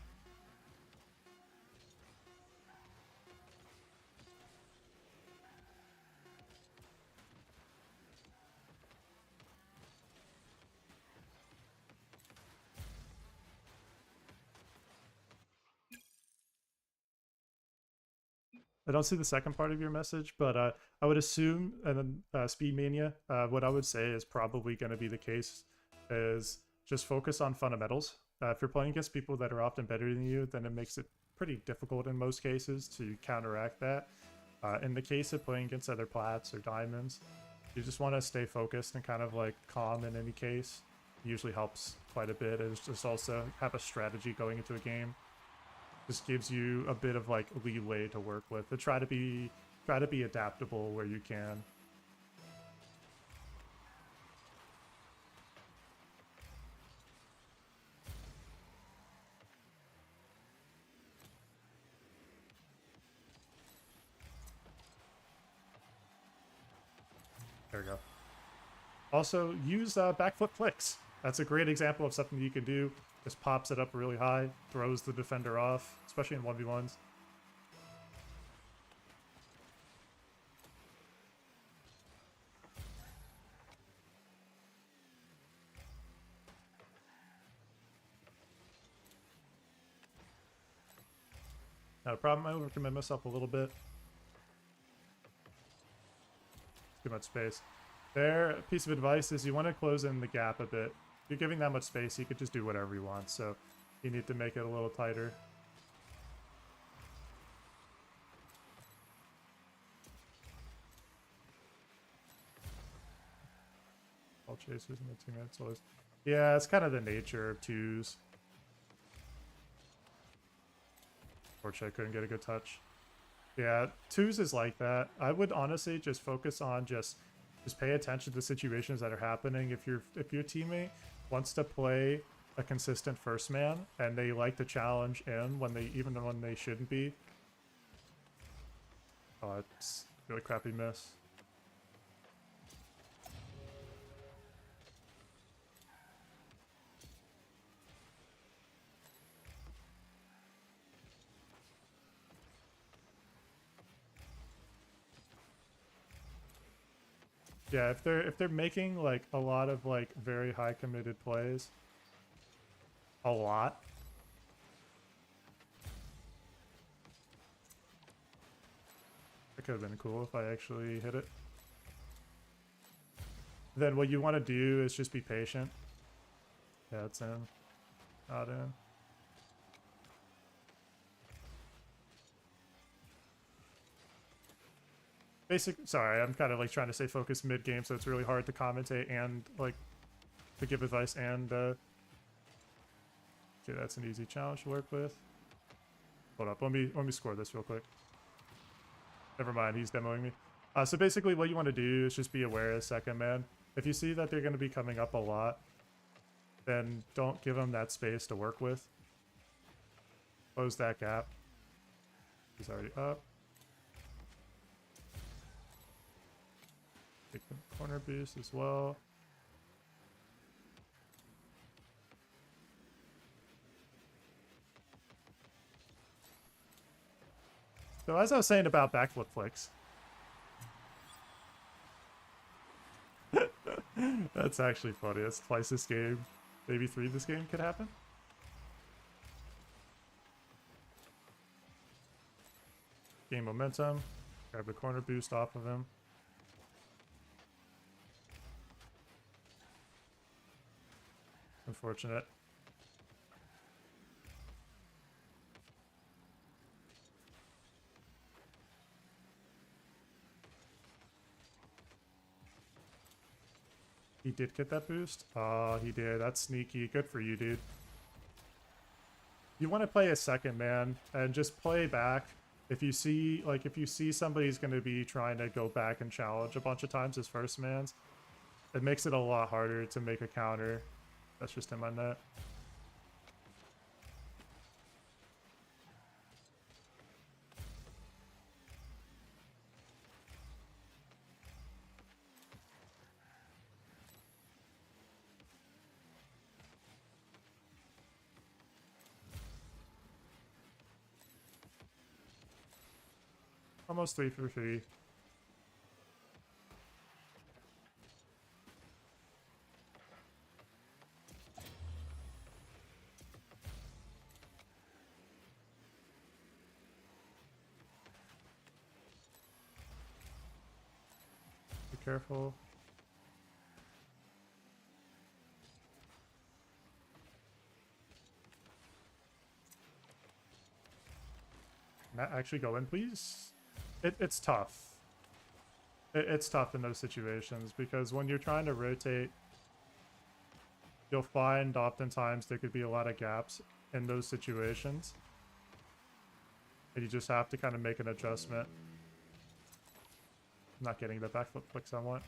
I don't see the second part of your message, but I would assume, and then Speed Mania, what I would say is probably going to be the case is just focus on fundamentals. If you're playing against people that are often better than you, then it makes it pretty difficult in most cases to counteract that. In the case of playing against other plats or diamonds, you just want to stay focused and kind of like calm in any case. It usually helps quite a bit. It's just also have a strategy going into a game. Just gives you a bit of like leeway to work with. To try to be adaptable where you can. There we go. Also, use backflip flicks. That's a great example of something you can do. Just pops it up really high, throws the defender off, especially in 1v1s. Not a problem. I overcommit myself a little bit. Too much space. There, a piece of advice is you want to close in the gap a bit. If you're giving that much space, you could just do whatever you want, so you need to make it a little tighter. All chasers in the 2 minutes always. Yeah, it's kind of the nature of twos. Unfortunately, I couldn't get a good touch. Yeah, twos is like that. I would honestly just focus on just pay attention to situations that are happening. If your teammate wants to play a consistent first man and they like to challenge in even when they shouldn't be. Oh, it's really crappy miss. Yeah, if they're making like a lot of like very high committed plays, a lot. That could have been cool if I actually hit it. Then what you want to do is just be patient. Yeah, it's in. Not in. Sorry, I'm kind of like trying to stay focused mid-game, so it's really hard to commentate and like to give advice and okay, that's an easy challenge to work with. Hold up, let me score this real quick. Never mind, he's demoing me. So basically what you want to do is just be aware as second man. If you see that they're going to be coming up a lot, then don't give them that space to work with. Close that gap. He's already up. Take the corner boost as well. So as I was saying about backflip flicks. That's actually funny. That's twice this game. Maybe 3 this game could happen. Gain momentum. Grab the corner boost off of him. Unfortunate. He did get that boost? Oh, he did. That's sneaky. Good for you, dude. You want to play a second man and just play back. If you see somebody's going to be trying to go back and challenge a bunch of times as first mans, it makes it a lot harder to make a counter. That's just him on net. Almost 3 for 3. Be careful. Matt, actually go in, please. It's tough. It's tough in those situations because when you're trying to rotate, you'll find oftentimes there could be a lot of gaps in those situations. And you just have to kind of make an adjustment. I'm not getting the backflip flicks I want.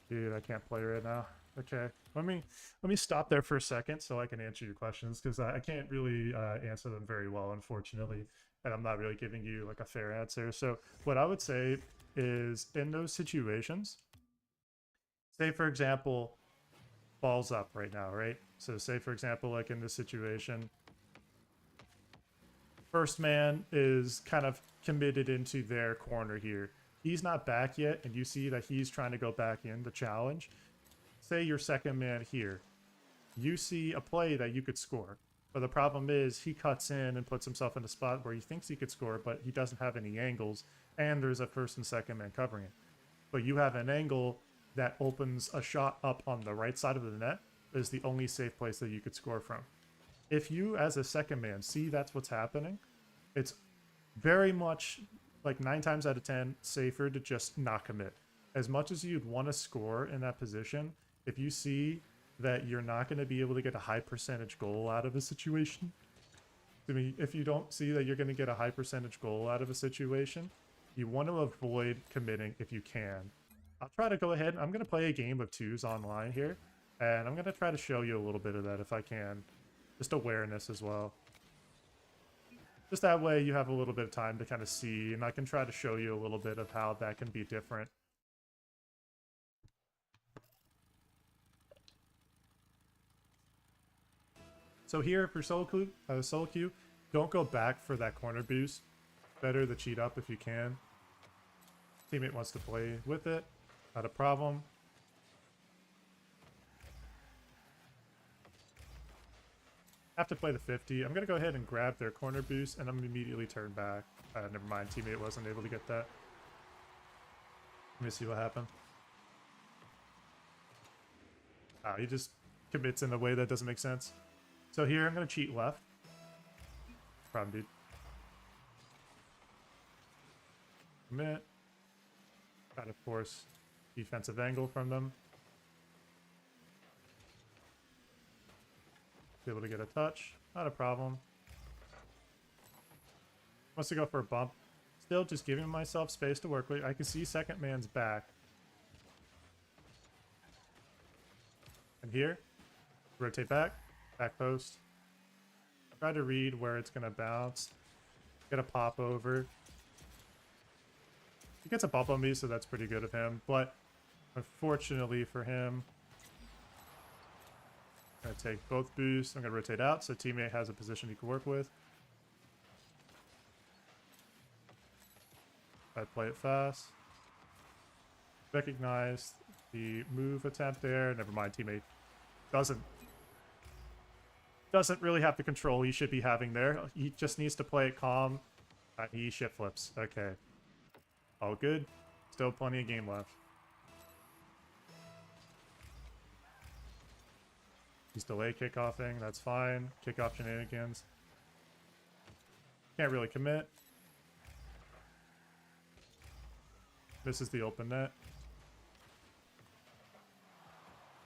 Dude, I can't play right now. Okay, let me stop there for a second so I can answer your questions, because I can't really answer them very well, unfortunately, and I'm not really giving you like a fair answer. So what I would say is, in those situations, say for example, balls up right now, right? So say for example, like in this situation, first man is kind of committed into their corner here. He's not back yet, and you see that he's trying to go back in the challenge. Say your second man here. You see a play that you could score. But the problem is he cuts in and puts himself in a spot where he thinks he could score, but he doesn't have any angles, and there's a first and second man covering it. But you have an angle that opens a shot up on the right side of the net. Is the only safe place that you could score from. If you, as a second man, see that's what's happening, it's very much, like 9 times out of 10, safer to just not commit. As much as you'd want to score in that position, if you see that you're not going to be able to get a high percentage goal out of a situation, I mean, if you don't see that you're going to get a high percentage goal out of a situation, you want to avoid committing if you can. I'll try to go ahead. I'm going to play a game of 2s online here, and I'm going to try to show you a little bit of that if I can. Just awareness as well. Just that way you have a little bit of time to kind of see, and I can try to show you a little bit of how that can be different. So here, if you're solo queue, don't go back for that corner boost. Better to cheat up if you can. Teammate wants to play with it. Not a problem. Have to play the 50. I'm going to go ahead and grab their corner boost, and I'm going to immediately turn back. Never mind, teammate wasn't able to get that. Let me see what happened. He just commits in a way that doesn't make sense. So here, I'm going to cheat left. Problem, dude. Commit. Try to force defensive angle from them. Be able to get a touch. Not a problem. Wants to go for a bump. Still just giving myself space to work with. I can see second man's back. And here, rotate back. Back post. Try to read where it's going to bounce. Get a pop over. He gets a bump on me, so that's pretty good of him. But unfortunately for him, I'm going to take both boosts. I'm going to rotate out so teammate has a position he can work with. I play it fast. Recognize the move attempt there. Never mind, teammate doesn't really have the control he should be having there. He just needs to play it calm. He shit flips. Okay. All good. Still plenty of game left. He's delay kickoffing. That's fine. Kickoff shenanigans. Can't really commit. This is the open net.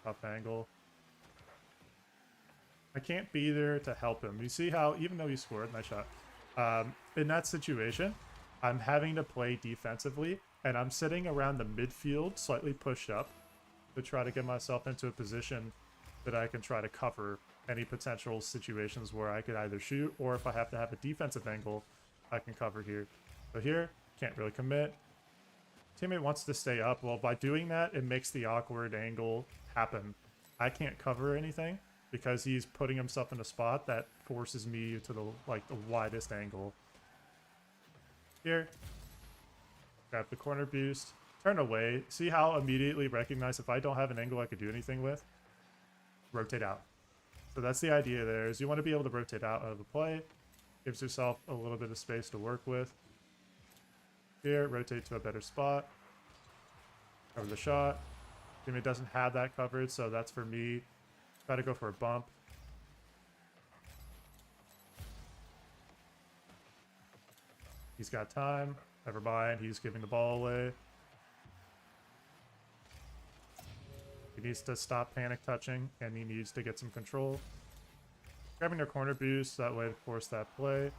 Tough angle. I can't be there to help him. You see how, even though he scored, nice shot. In that situation, I'm having to play defensively, and I'm sitting around the midfield, slightly pushed up, to try to get myself into a position that I can try to cover any potential situations where I could either shoot, or if I have to have a defensive angle, I can cover here. So here, can't really commit. Teammate wants to stay up. Well, by doing that, it makes the awkward angle happen. I can't cover anything because he's putting himself in a spot that forces me to the widest angle. Here, grab the corner boost, turn away. See how immediately recognize if I don't have an angle I could do anything with? Rotate out. So that's the idea there, is you want to be able to rotate out of the play. Gives yourself a little bit of space to work with. Here, rotate to a better spot. Cover the shot. Teammate doesn't have that covered, so that's for me Try to go for a bump. He's got time. Never mind. He's giving the ball away. He needs to stop panic touching, and he needs to get some control. Grabbing their corner boost, that way to force that play.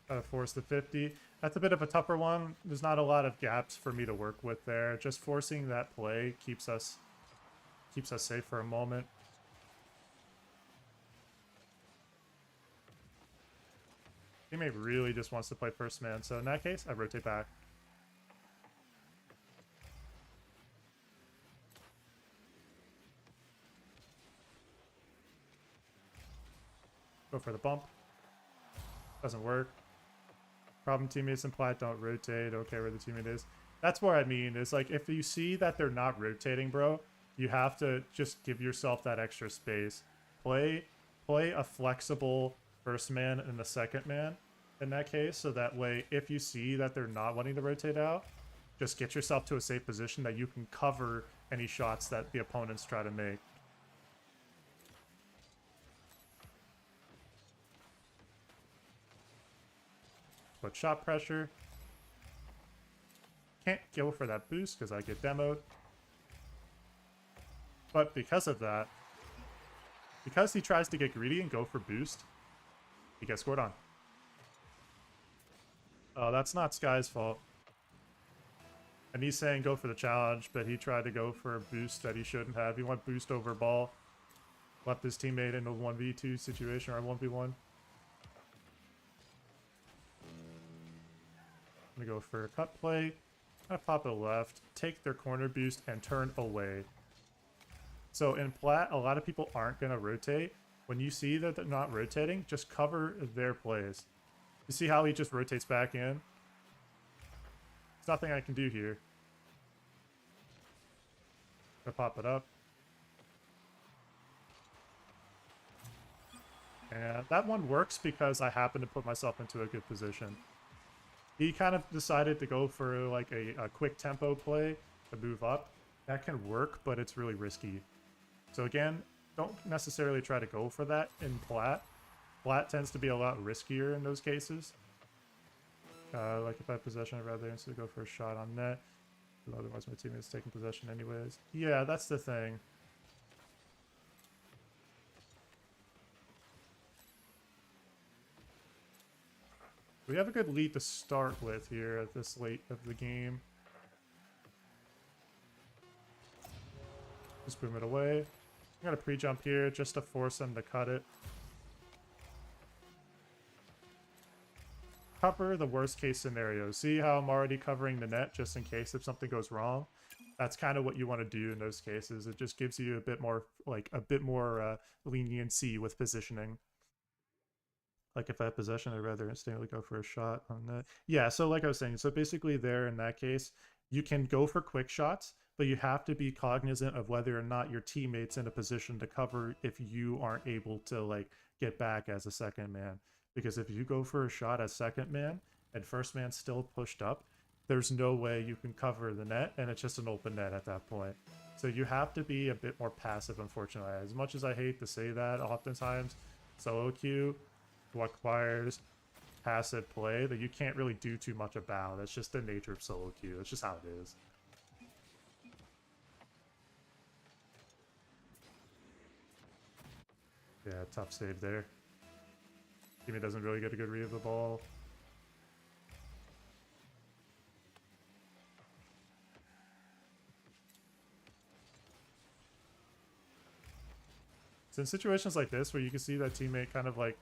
Try to force the 50. That's a bit of a tougher one. There's not a lot of gaps for me to work with there. Just forcing that play keeps us safe for a moment. Teammate really just wants to play first man, so in that case, I rotate back. Go for the bump. Doesn't work. Problem teammates in plat don't rotate. Don't care where the teammate is. That's what I mean. Is like if you see that they're not rotating, bro, you have to just give yourself that extra space. Play a flexible first man and the second man in that case, so that way if you see that they're not wanting to rotate out, just get yourself to a safe position that you can cover any shots that the opponents try to make. Put shot pressure. Can't go for that boost because I get demoed. But because of that, because he tries to get greedy and go for boost, he gets scored on. Oh, that's not Sky's fault. And he's saying go for the challenge, but he tried to go for a boost that he shouldn't have. He went boost over ball. Left his teammate in a 1v2 situation or a 1v1. I'm gonna go for a cut play. I pop it left, take their corner boost, and turn away. So in plat, a lot of people aren't gonna rotate. When you see that they're not rotating, just cover their plays. You see how he just rotates back in? There's nothing I can do here. I'm gonna pop it up. And that one works because I happen to put myself into a good position. He kind of decided to go for like a quick tempo play to move up. That can work, but it's really risky. So again, don't necessarily try to go for that in plat. Plat tends to be a lot riskier in those cases. Like if I have possession, I'd rather instantly go for a shot on net. Otherwise my teammate's taking possession anyways. Yeah, that's the thing. We have a good lead to start with here at this late of the game. Just boom it away. I'm gonna pre-jump here just to force them to cut it. Cover the worst case scenario. See how I'm already covering the net just in case if something goes wrong? That's kind of what you want to do in those cases. It just gives you a bit more, leniency with positioning. Like if I have possession, I'd rather instantly go for a shot on that. Yeah, so like I was saying, so basically there in that case, you can go for quick shots, but you have to be cognizant of whether or not your teammate's in a position to cover if you aren't able to like get back as a second man. Because if you go for a shot as second man and first man's still pushed up, there's no way you can cover the net, and it's just an open net at that point. So you have to be a bit more passive, unfortunately. As much as I hate to say that, oftentimes solo queue requires passive play that you can't really do too much about. It's just the nature of solo queue. It's just how it is. Yeah, tough save there. Teammate doesn't really get a good read of the ball. So in situations like this where you can see that teammate kind of like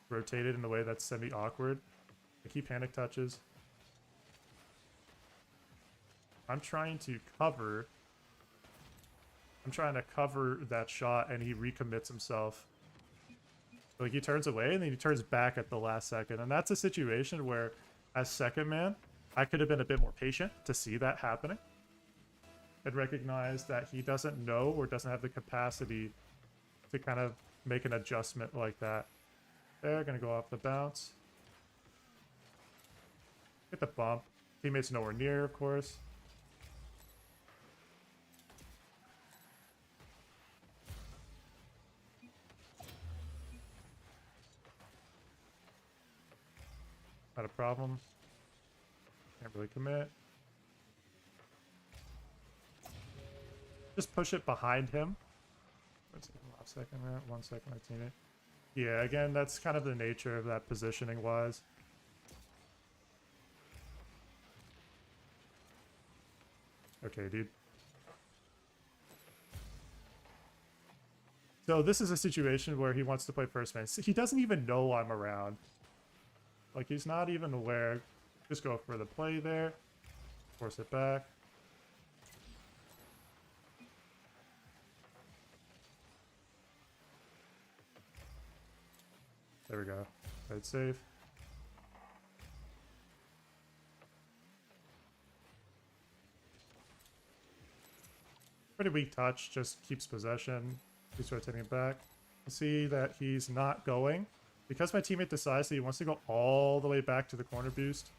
rotated in a way that's semi-awkward, I keep panic touches. I'm trying to cover that shot, and he recommits himself. Like he turns away and then he turns back at the last second. And that's a situation where as second man, I could have been a bit more patient to see that happening and recognize that he doesn't know or doesn't have the capacity to kind of make an adjustment like that. They're gonna go off the bounce. Get the bump. Teammates nowhere near, of course. Not a problem. Can't really commit. Just push it behind him. Last second, man. 1 second, I've seen it. Yeah, again, that's kind of the nature of that positioning wise. Okay, dude. So this is a situation where he wants to play first man. He doesn't even know I'm around. Like, he's not even aware. Just go for the play there. Force it back. There we go. Played safe. Pretty weak touch, just keeps possession. He's rotating it back. You see that he's not going. Because my teammate decides that he wants to go all the way back to the corner boost,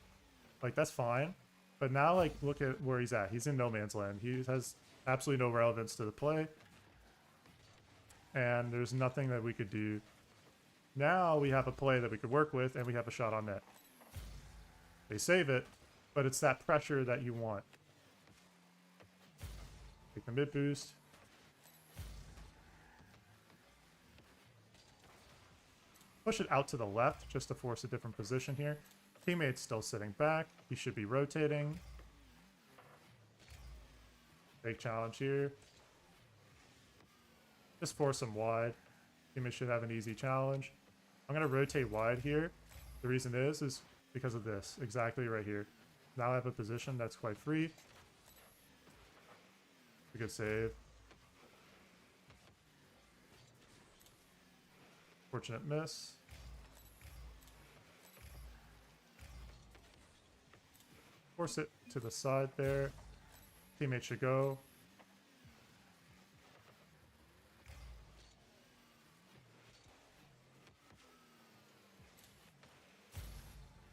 like, that's fine. But now, like, look at where he's at. He's in no man's land. He has absolutely no relevance to the play. And there's nothing that we could do. Now we have a play that we could work with, and we have a shot on net. They save it, but it's that pressure that you want. Take the mid boost. Push it out to the left just to force a different position here. Teammate's still sitting back. He should be rotating. Big challenge here. Just force him wide. Teammate should have an easy challenge. I'm going to rotate wide here. The reason is because of this. Exactly right here. Now I have a position that's quite free. A good save. Fortunate miss. Force it to the side there. Teammate should go.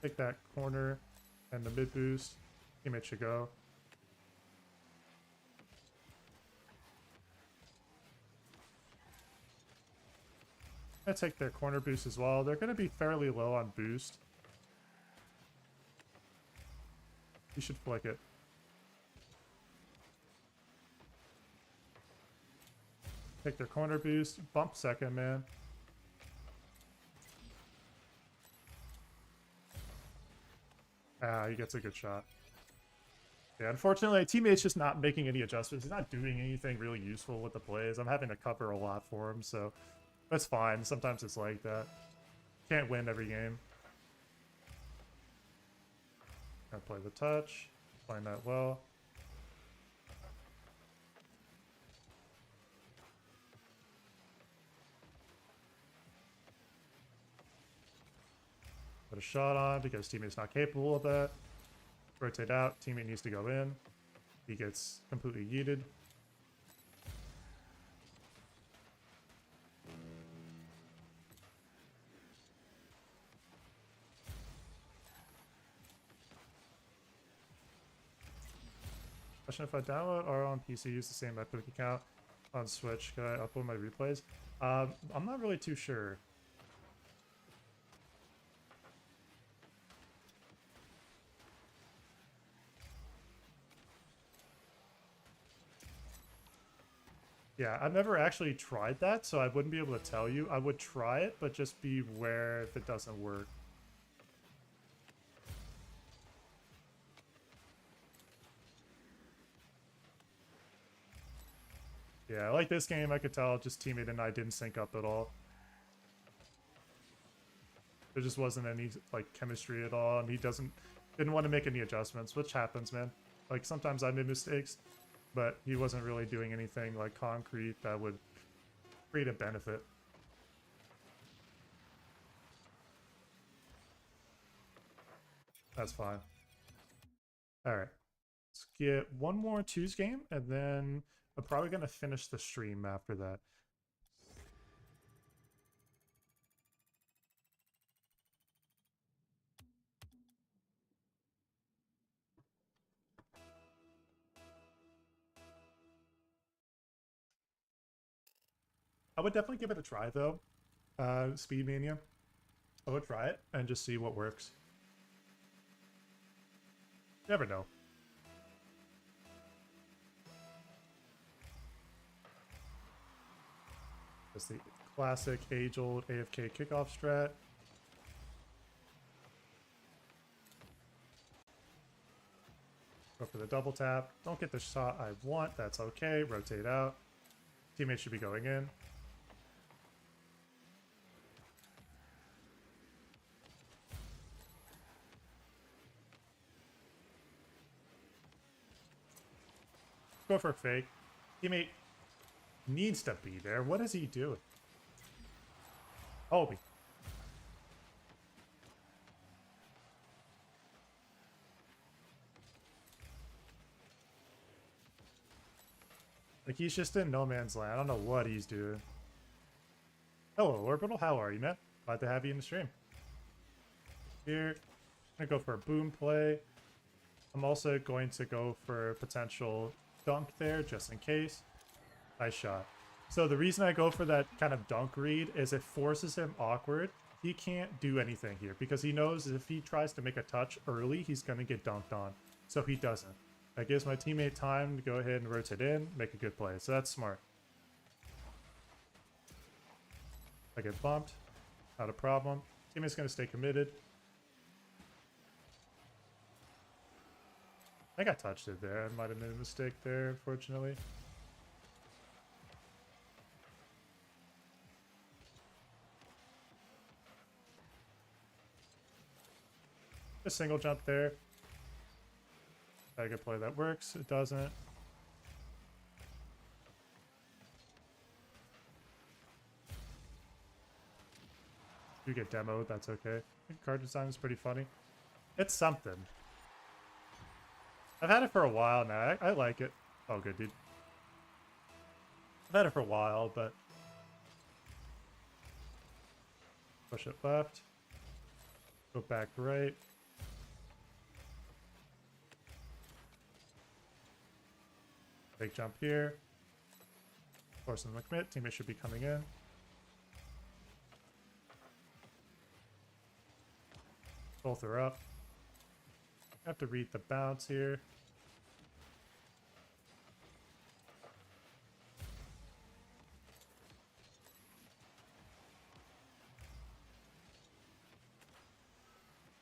Take that corner and the mid boost. Teammate should go. I'm gonna take their corner boost as well. They're gonna be fairly low on boost. You should flick it. Take their corner boost. Bump second, man. Ah, he gets a good shot. Yeah, unfortunately, teammate's just not making any adjustments. He's not doing anything really useful with the plays. I'm having to cover a lot for him, so that's fine. Sometimes it's like that. Can't win every game. Gotta play the touch. Playing that well. Put a shot on because teammate's not capable of that. Rotate out. Teammate needs to go in. He gets completely yeeted. Question: if I download or on PC, use the same Epic account on Switch, can I upload my replays? I'm not really too sure. Yeah, I've never actually tried that, so I wouldn't be able to tell you. I would try it, but just beware if it doesn't work. Yeah, like this game, I could tell just teammate and I didn't sync up at all. There just wasn't any, like, chemistry at all, and he didn't want to make any adjustments, which happens, man. Like, sometimes I made mistakes, but he wasn't really doing anything, like, concrete that would create a benefit. That's fine. Alright. Let's get one more twos game, and then I'm probably going to finish the stream after that. I would definitely give it a try though. Speed Mania. I would try it and just see what works. Never know. Just the classic age-old AFK kickoff strat. Go for the double tap. Don't get the shot I want. That's okay. Rotate out. Teammates should be going in. Go for a fake. Teammate needs to be there. What is he doing? Obi. Like, he's just in no man's land. I don't know what he's doing. Hello, Orbital. How are you, man? Glad to have you in the stream. Here, I'm gonna go for a boom play. I'm also going to go for a potential dunk there, just in case. Nice shot. So the reason I go for that kind of dunk read is it forces him awkward. He can't do anything here because he knows if he tries to make a touch early, he's going to get dunked on. So he doesn't. That gives my teammate time to go ahead and rotate in, make a good play. So that's smart. I get bumped. Not a problem. Teammate's going to stay committed. I think I touched it there. I might have made a mistake there, unfortunately. A single jump there. I could play that works. It doesn't. You get demoed, that's okay. I think card design is pretty funny. It's something. I've had it for a while now. I like it. Oh, good, dude. I've had it for a while, but... Push it left. Go back right. Big jump here. Forcing the commit. Teammate should be coming in. Both are up. I have to read the bounce here.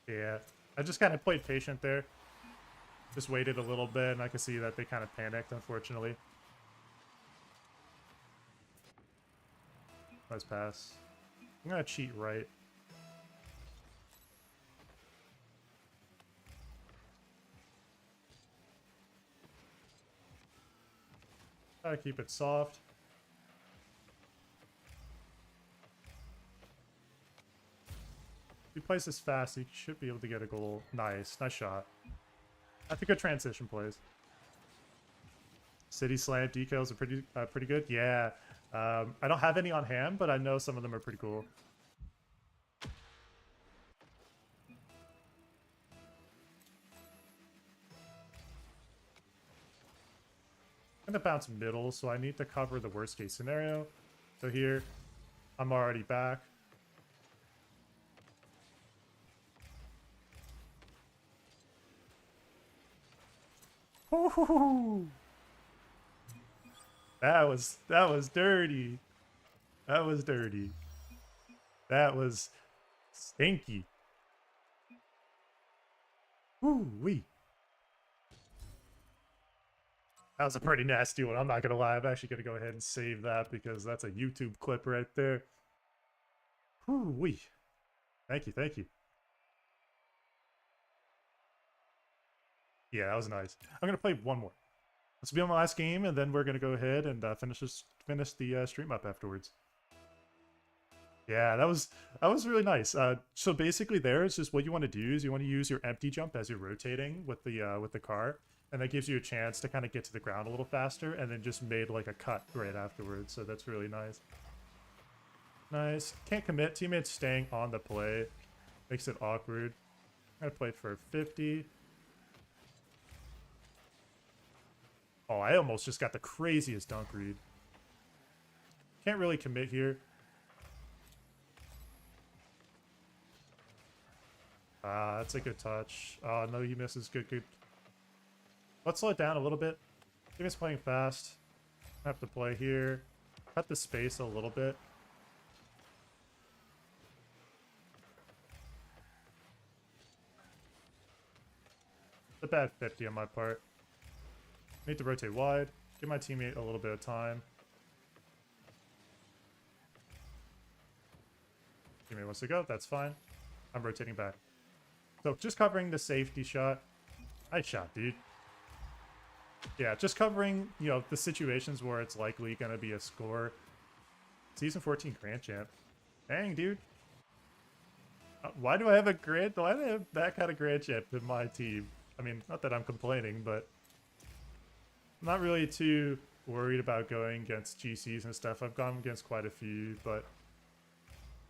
Yeah, I just kind of played patient there. Just waited a little bit, and I could see that they kind of panicked, unfortunately. Nice pass. I'm gonna cheat right. Gotta keep it soft. If he plays this fast, he should be able to get a goal. Nice. Nice shot. I think good transition plays. City Slam decals are pretty good. Yeah. I don't have any on hand, but I know some of them are pretty cool. I'm gonna bounce middle, so I need to cover the worst case scenario. So here, I'm already back. Ooh. That was dirty. That was dirty. That was stinky. Ooh-wee. That was a pretty nasty one. I'm not gonna lie. I'm actually gonna go ahead and save that because that's a YouTube clip right there. Ooh-wee. Thank you, thank you. Yeah, that was nice. I'm gonna play one more. This will be on my last game, and then we're gonna go ahead and finish the stream up afterwards. Yeah, that was really nice. So basically, there is just what you want to do is you want to use your empty jump as you're rotating with the car, and that gives you a chance to kind of get to the ground a little faster, and then just made like a cut right afterwards. So that's really nice. Nice. Can't commit. Teammates staying on the play makes it awkward. I played for 50. Oh, I almost just got the craziest dunk read. Can't really commit here. That's a good touch. Oh, no, he misses. Good, good. Let's slow it down a little bit. Teammate's playing fast. Have to play here. Cut the space a little bit. It's a bad 50 on my part. Need to rotate wide. Give my teammate a little bit of time. Teammate wants to go. That's fine. I'm rotating back. So just covering the safety shot. Nice shot, dude. Yeah, just covering, you know, the situations where it's likely going to be a score. Season 14 Grand Champ. Dang, dude. Why do I have that kind of Grand Champ in my team? I mean, not that I'm complaining, but I'm not really too worried about going against GCs and stuff. I've gone against quite a few, but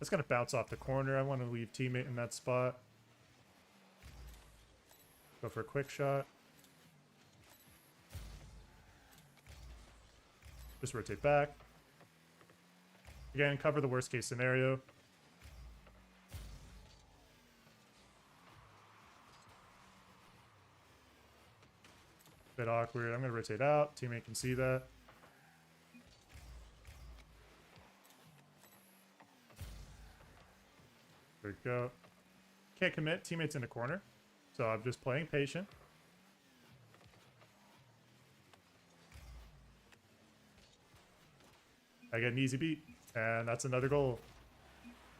it's going to bounce off the corner. I want to leave teammate in that spot. Go for a quick shot. Just rotate back. Again, cover the worst case scenario. Bit awkward. I'm going to rotate out. Teammate can see that. There we go. Can't commit. Teammate's in the corner. So I'm just playing patient. I get an easy beat. And that's another goal.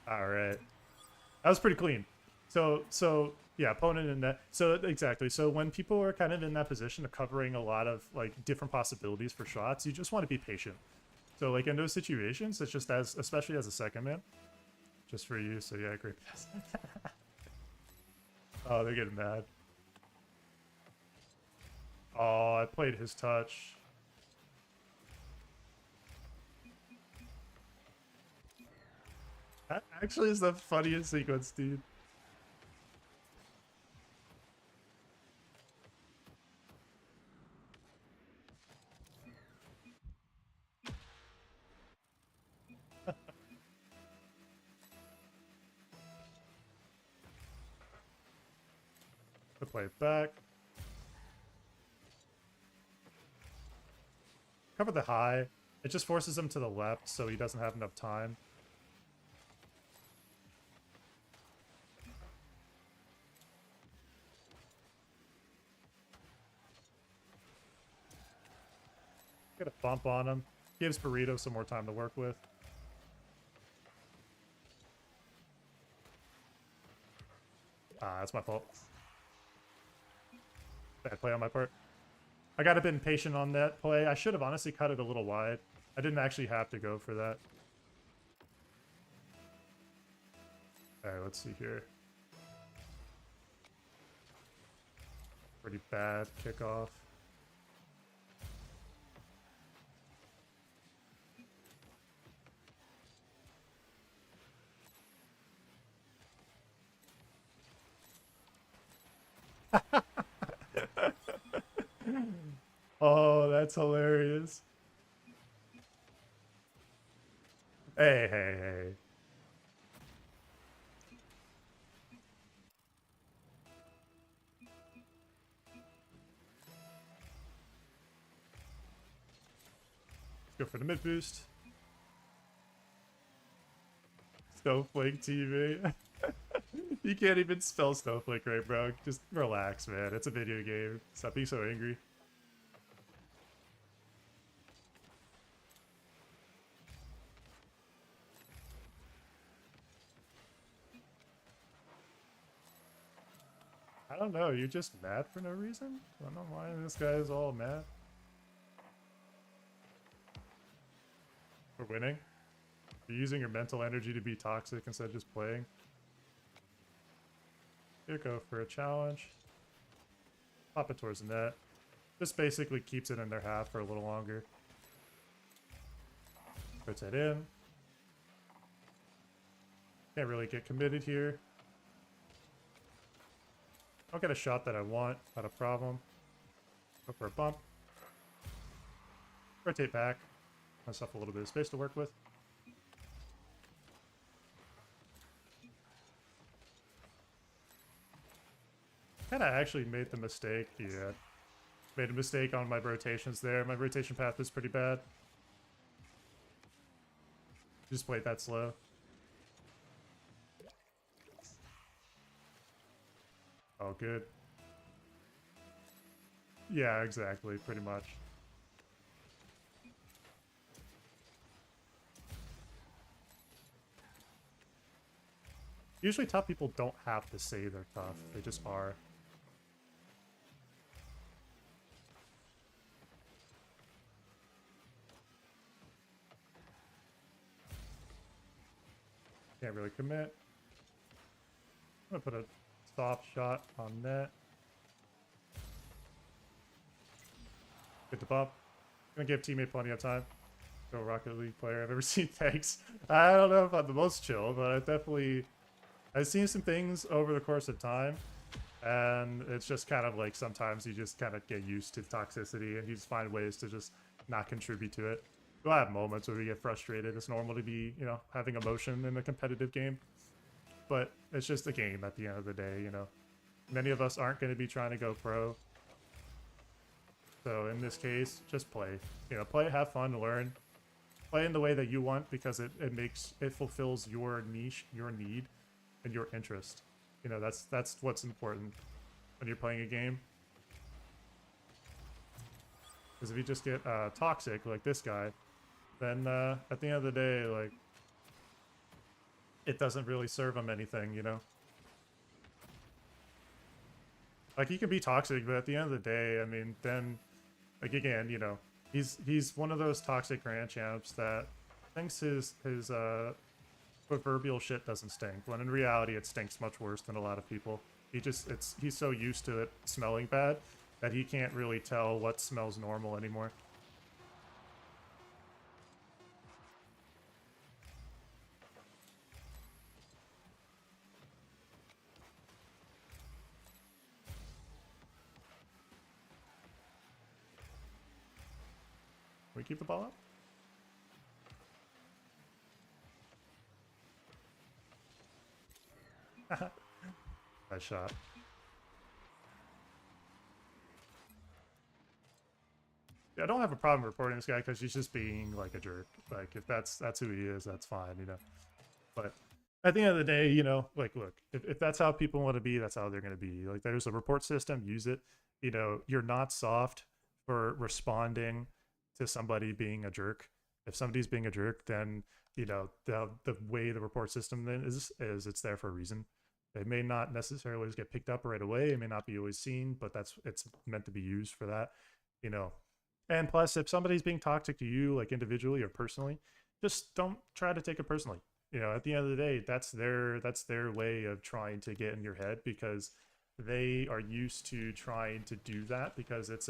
Alright. That was pretty clean. So yeah, opponent in that. So exactly. So when people are kind of in that position of covering a lot of like different possibilities for shots, you just want to be patient. So like in those situations, it's just especially as a second man, just for you. So yeah, great pass. Oh, they're getting mad. Oh, I played his touch. That actually is the funniest sequence, dude. I play it back. Cover the high. It just forces him to the left, so he doesn't have enough time. Get a bump on him. Gives Burrito some more time to work with. That's my fault. Bad play on my part. I gotta been patient on that play. I should have honestly cut it a little wide. I didn't actually have to go for that. Alright, let's see here. Pretty bad kickoff. Oh, that's hilarious. Hey, hey, hey. Let's go for the mid boost. Snowflake TV. You can't even spell Snowflake right, bro. Just relax, man. It's a video game. Stop being so angry. I don't know. You're just mad for no reason? I don't know why this guy is all mad. We're winning. You're using your mental energy to be toxic instead of just playing. Here, go for a challenge. Pop it towards the net. This basically keeps it in their half for a little longer. Puts it in. Can't really get committed here. I'll get a shot that I want, not a problem. Go for a bump. Rotate back. Myself a little bit of space to work with. Kind of actually made the mistake. Yeah. Made a mistake on my rotations there. My rotation path is pretty bad. Just played that slow. Oh, good. Yeah, exactly. Pretty much. Usually tough people don't have to say they're tough. They just are. Can't really commit. I'm gonna put a soft shot on net. Get the buff. Gonna give teammate plenty of time. Go Rocket League player I've ever seen. Thanks. I don't know if I'm the most chill, but I've seen some things over the course of time, and it's just kind of like sometimes you just kind of get used to toxicity and you just find ways to just not contribute to it. We'll have moments where we get frustrated. It's normal to be, you know, having emotion in a competitive game, but it's just a game at the end of the day, you know. Many of us aren't going to be trying to go pro. So in this case, just play. You know, play, have fun, learn. Play in the way that you want because it fulfills your niche, your need, and your interest. You know, that's what's important when you're playing a game. Because if you just get toxic like this guy, then at the end of the day, like, it doesn't really serve him anything, you know? Like, he can be toxic, but at the end of the day, I mean, then, like, again, you know, he's one of those toxic grand champs that thinks his proverbial shit doesn't stink, when in reality it stinks much worse than a lot of people. He's so used to it smelling bad that he can't really tell what smells normal anymore. Can we keep the ball up? Nice shot. Yeah, I don't have a problem reporting this guy because he's just being like a jerk. Like, if that's who he is, that's fine, you know. But at the end of the day, you know, like, look, if that's how people want to be, that's how they're going to be. Like, there's a report system, use it. You know, you're not soft for responding to somebody being a jerk. If somebody's being a jerk, then, you know, the way the report system then is it's there for a reason. It may not necessarily always get picked up right away. It may not be always seen, but it's meant to be used for that, you know. And plus, if somebody's being toxic to you, like individually or personally, just don't try to take it personally. You know, at the end of the day, that's their way of trying to get in your head because they are used to trying to do that because it's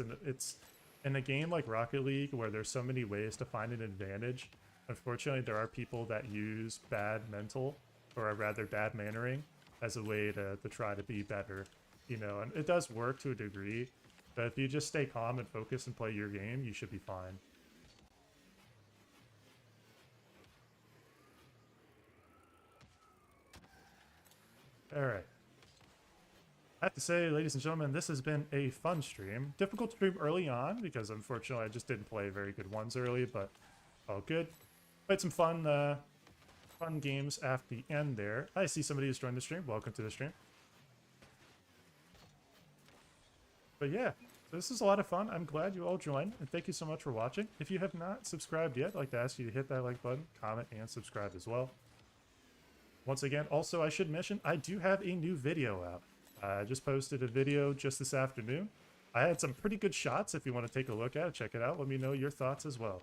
in a game like Rocket League where there's so many ways to find an advantage. Unfortunately, there are people that use bad mental, or rather bad mannering, as a way to try to be better. You know, and it does work to a degree, but if you just stay calm and focus and play your game, you should be fine. All right. I have to say, ladies and gentlemen, this has been a fun stream. Difficult stream early on because unfortunately I just didn't play very good ones early, but all good. Played some fun games at the end there. I see somebody who's joined the stream. Welcome to the stream. But yeah, this is a lot of fun. I'm glad you all joined, and thank you so much for watching. If you have not subscribed yet, I'd like to ask you to hit that like button, comment, and subscribe as well. Once again, also, I should mention, I do have a new video out. I just posted a video just this afternoon. I had some pretty good shots. If you want to take a look at it, check it out. Let me know your thoughts as well.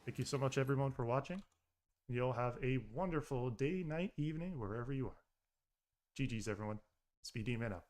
Thank you so much, everyone, for watching. You'll have a wonderful day, night, evening, wherever you are. GG's, everyone. Speed Demon out.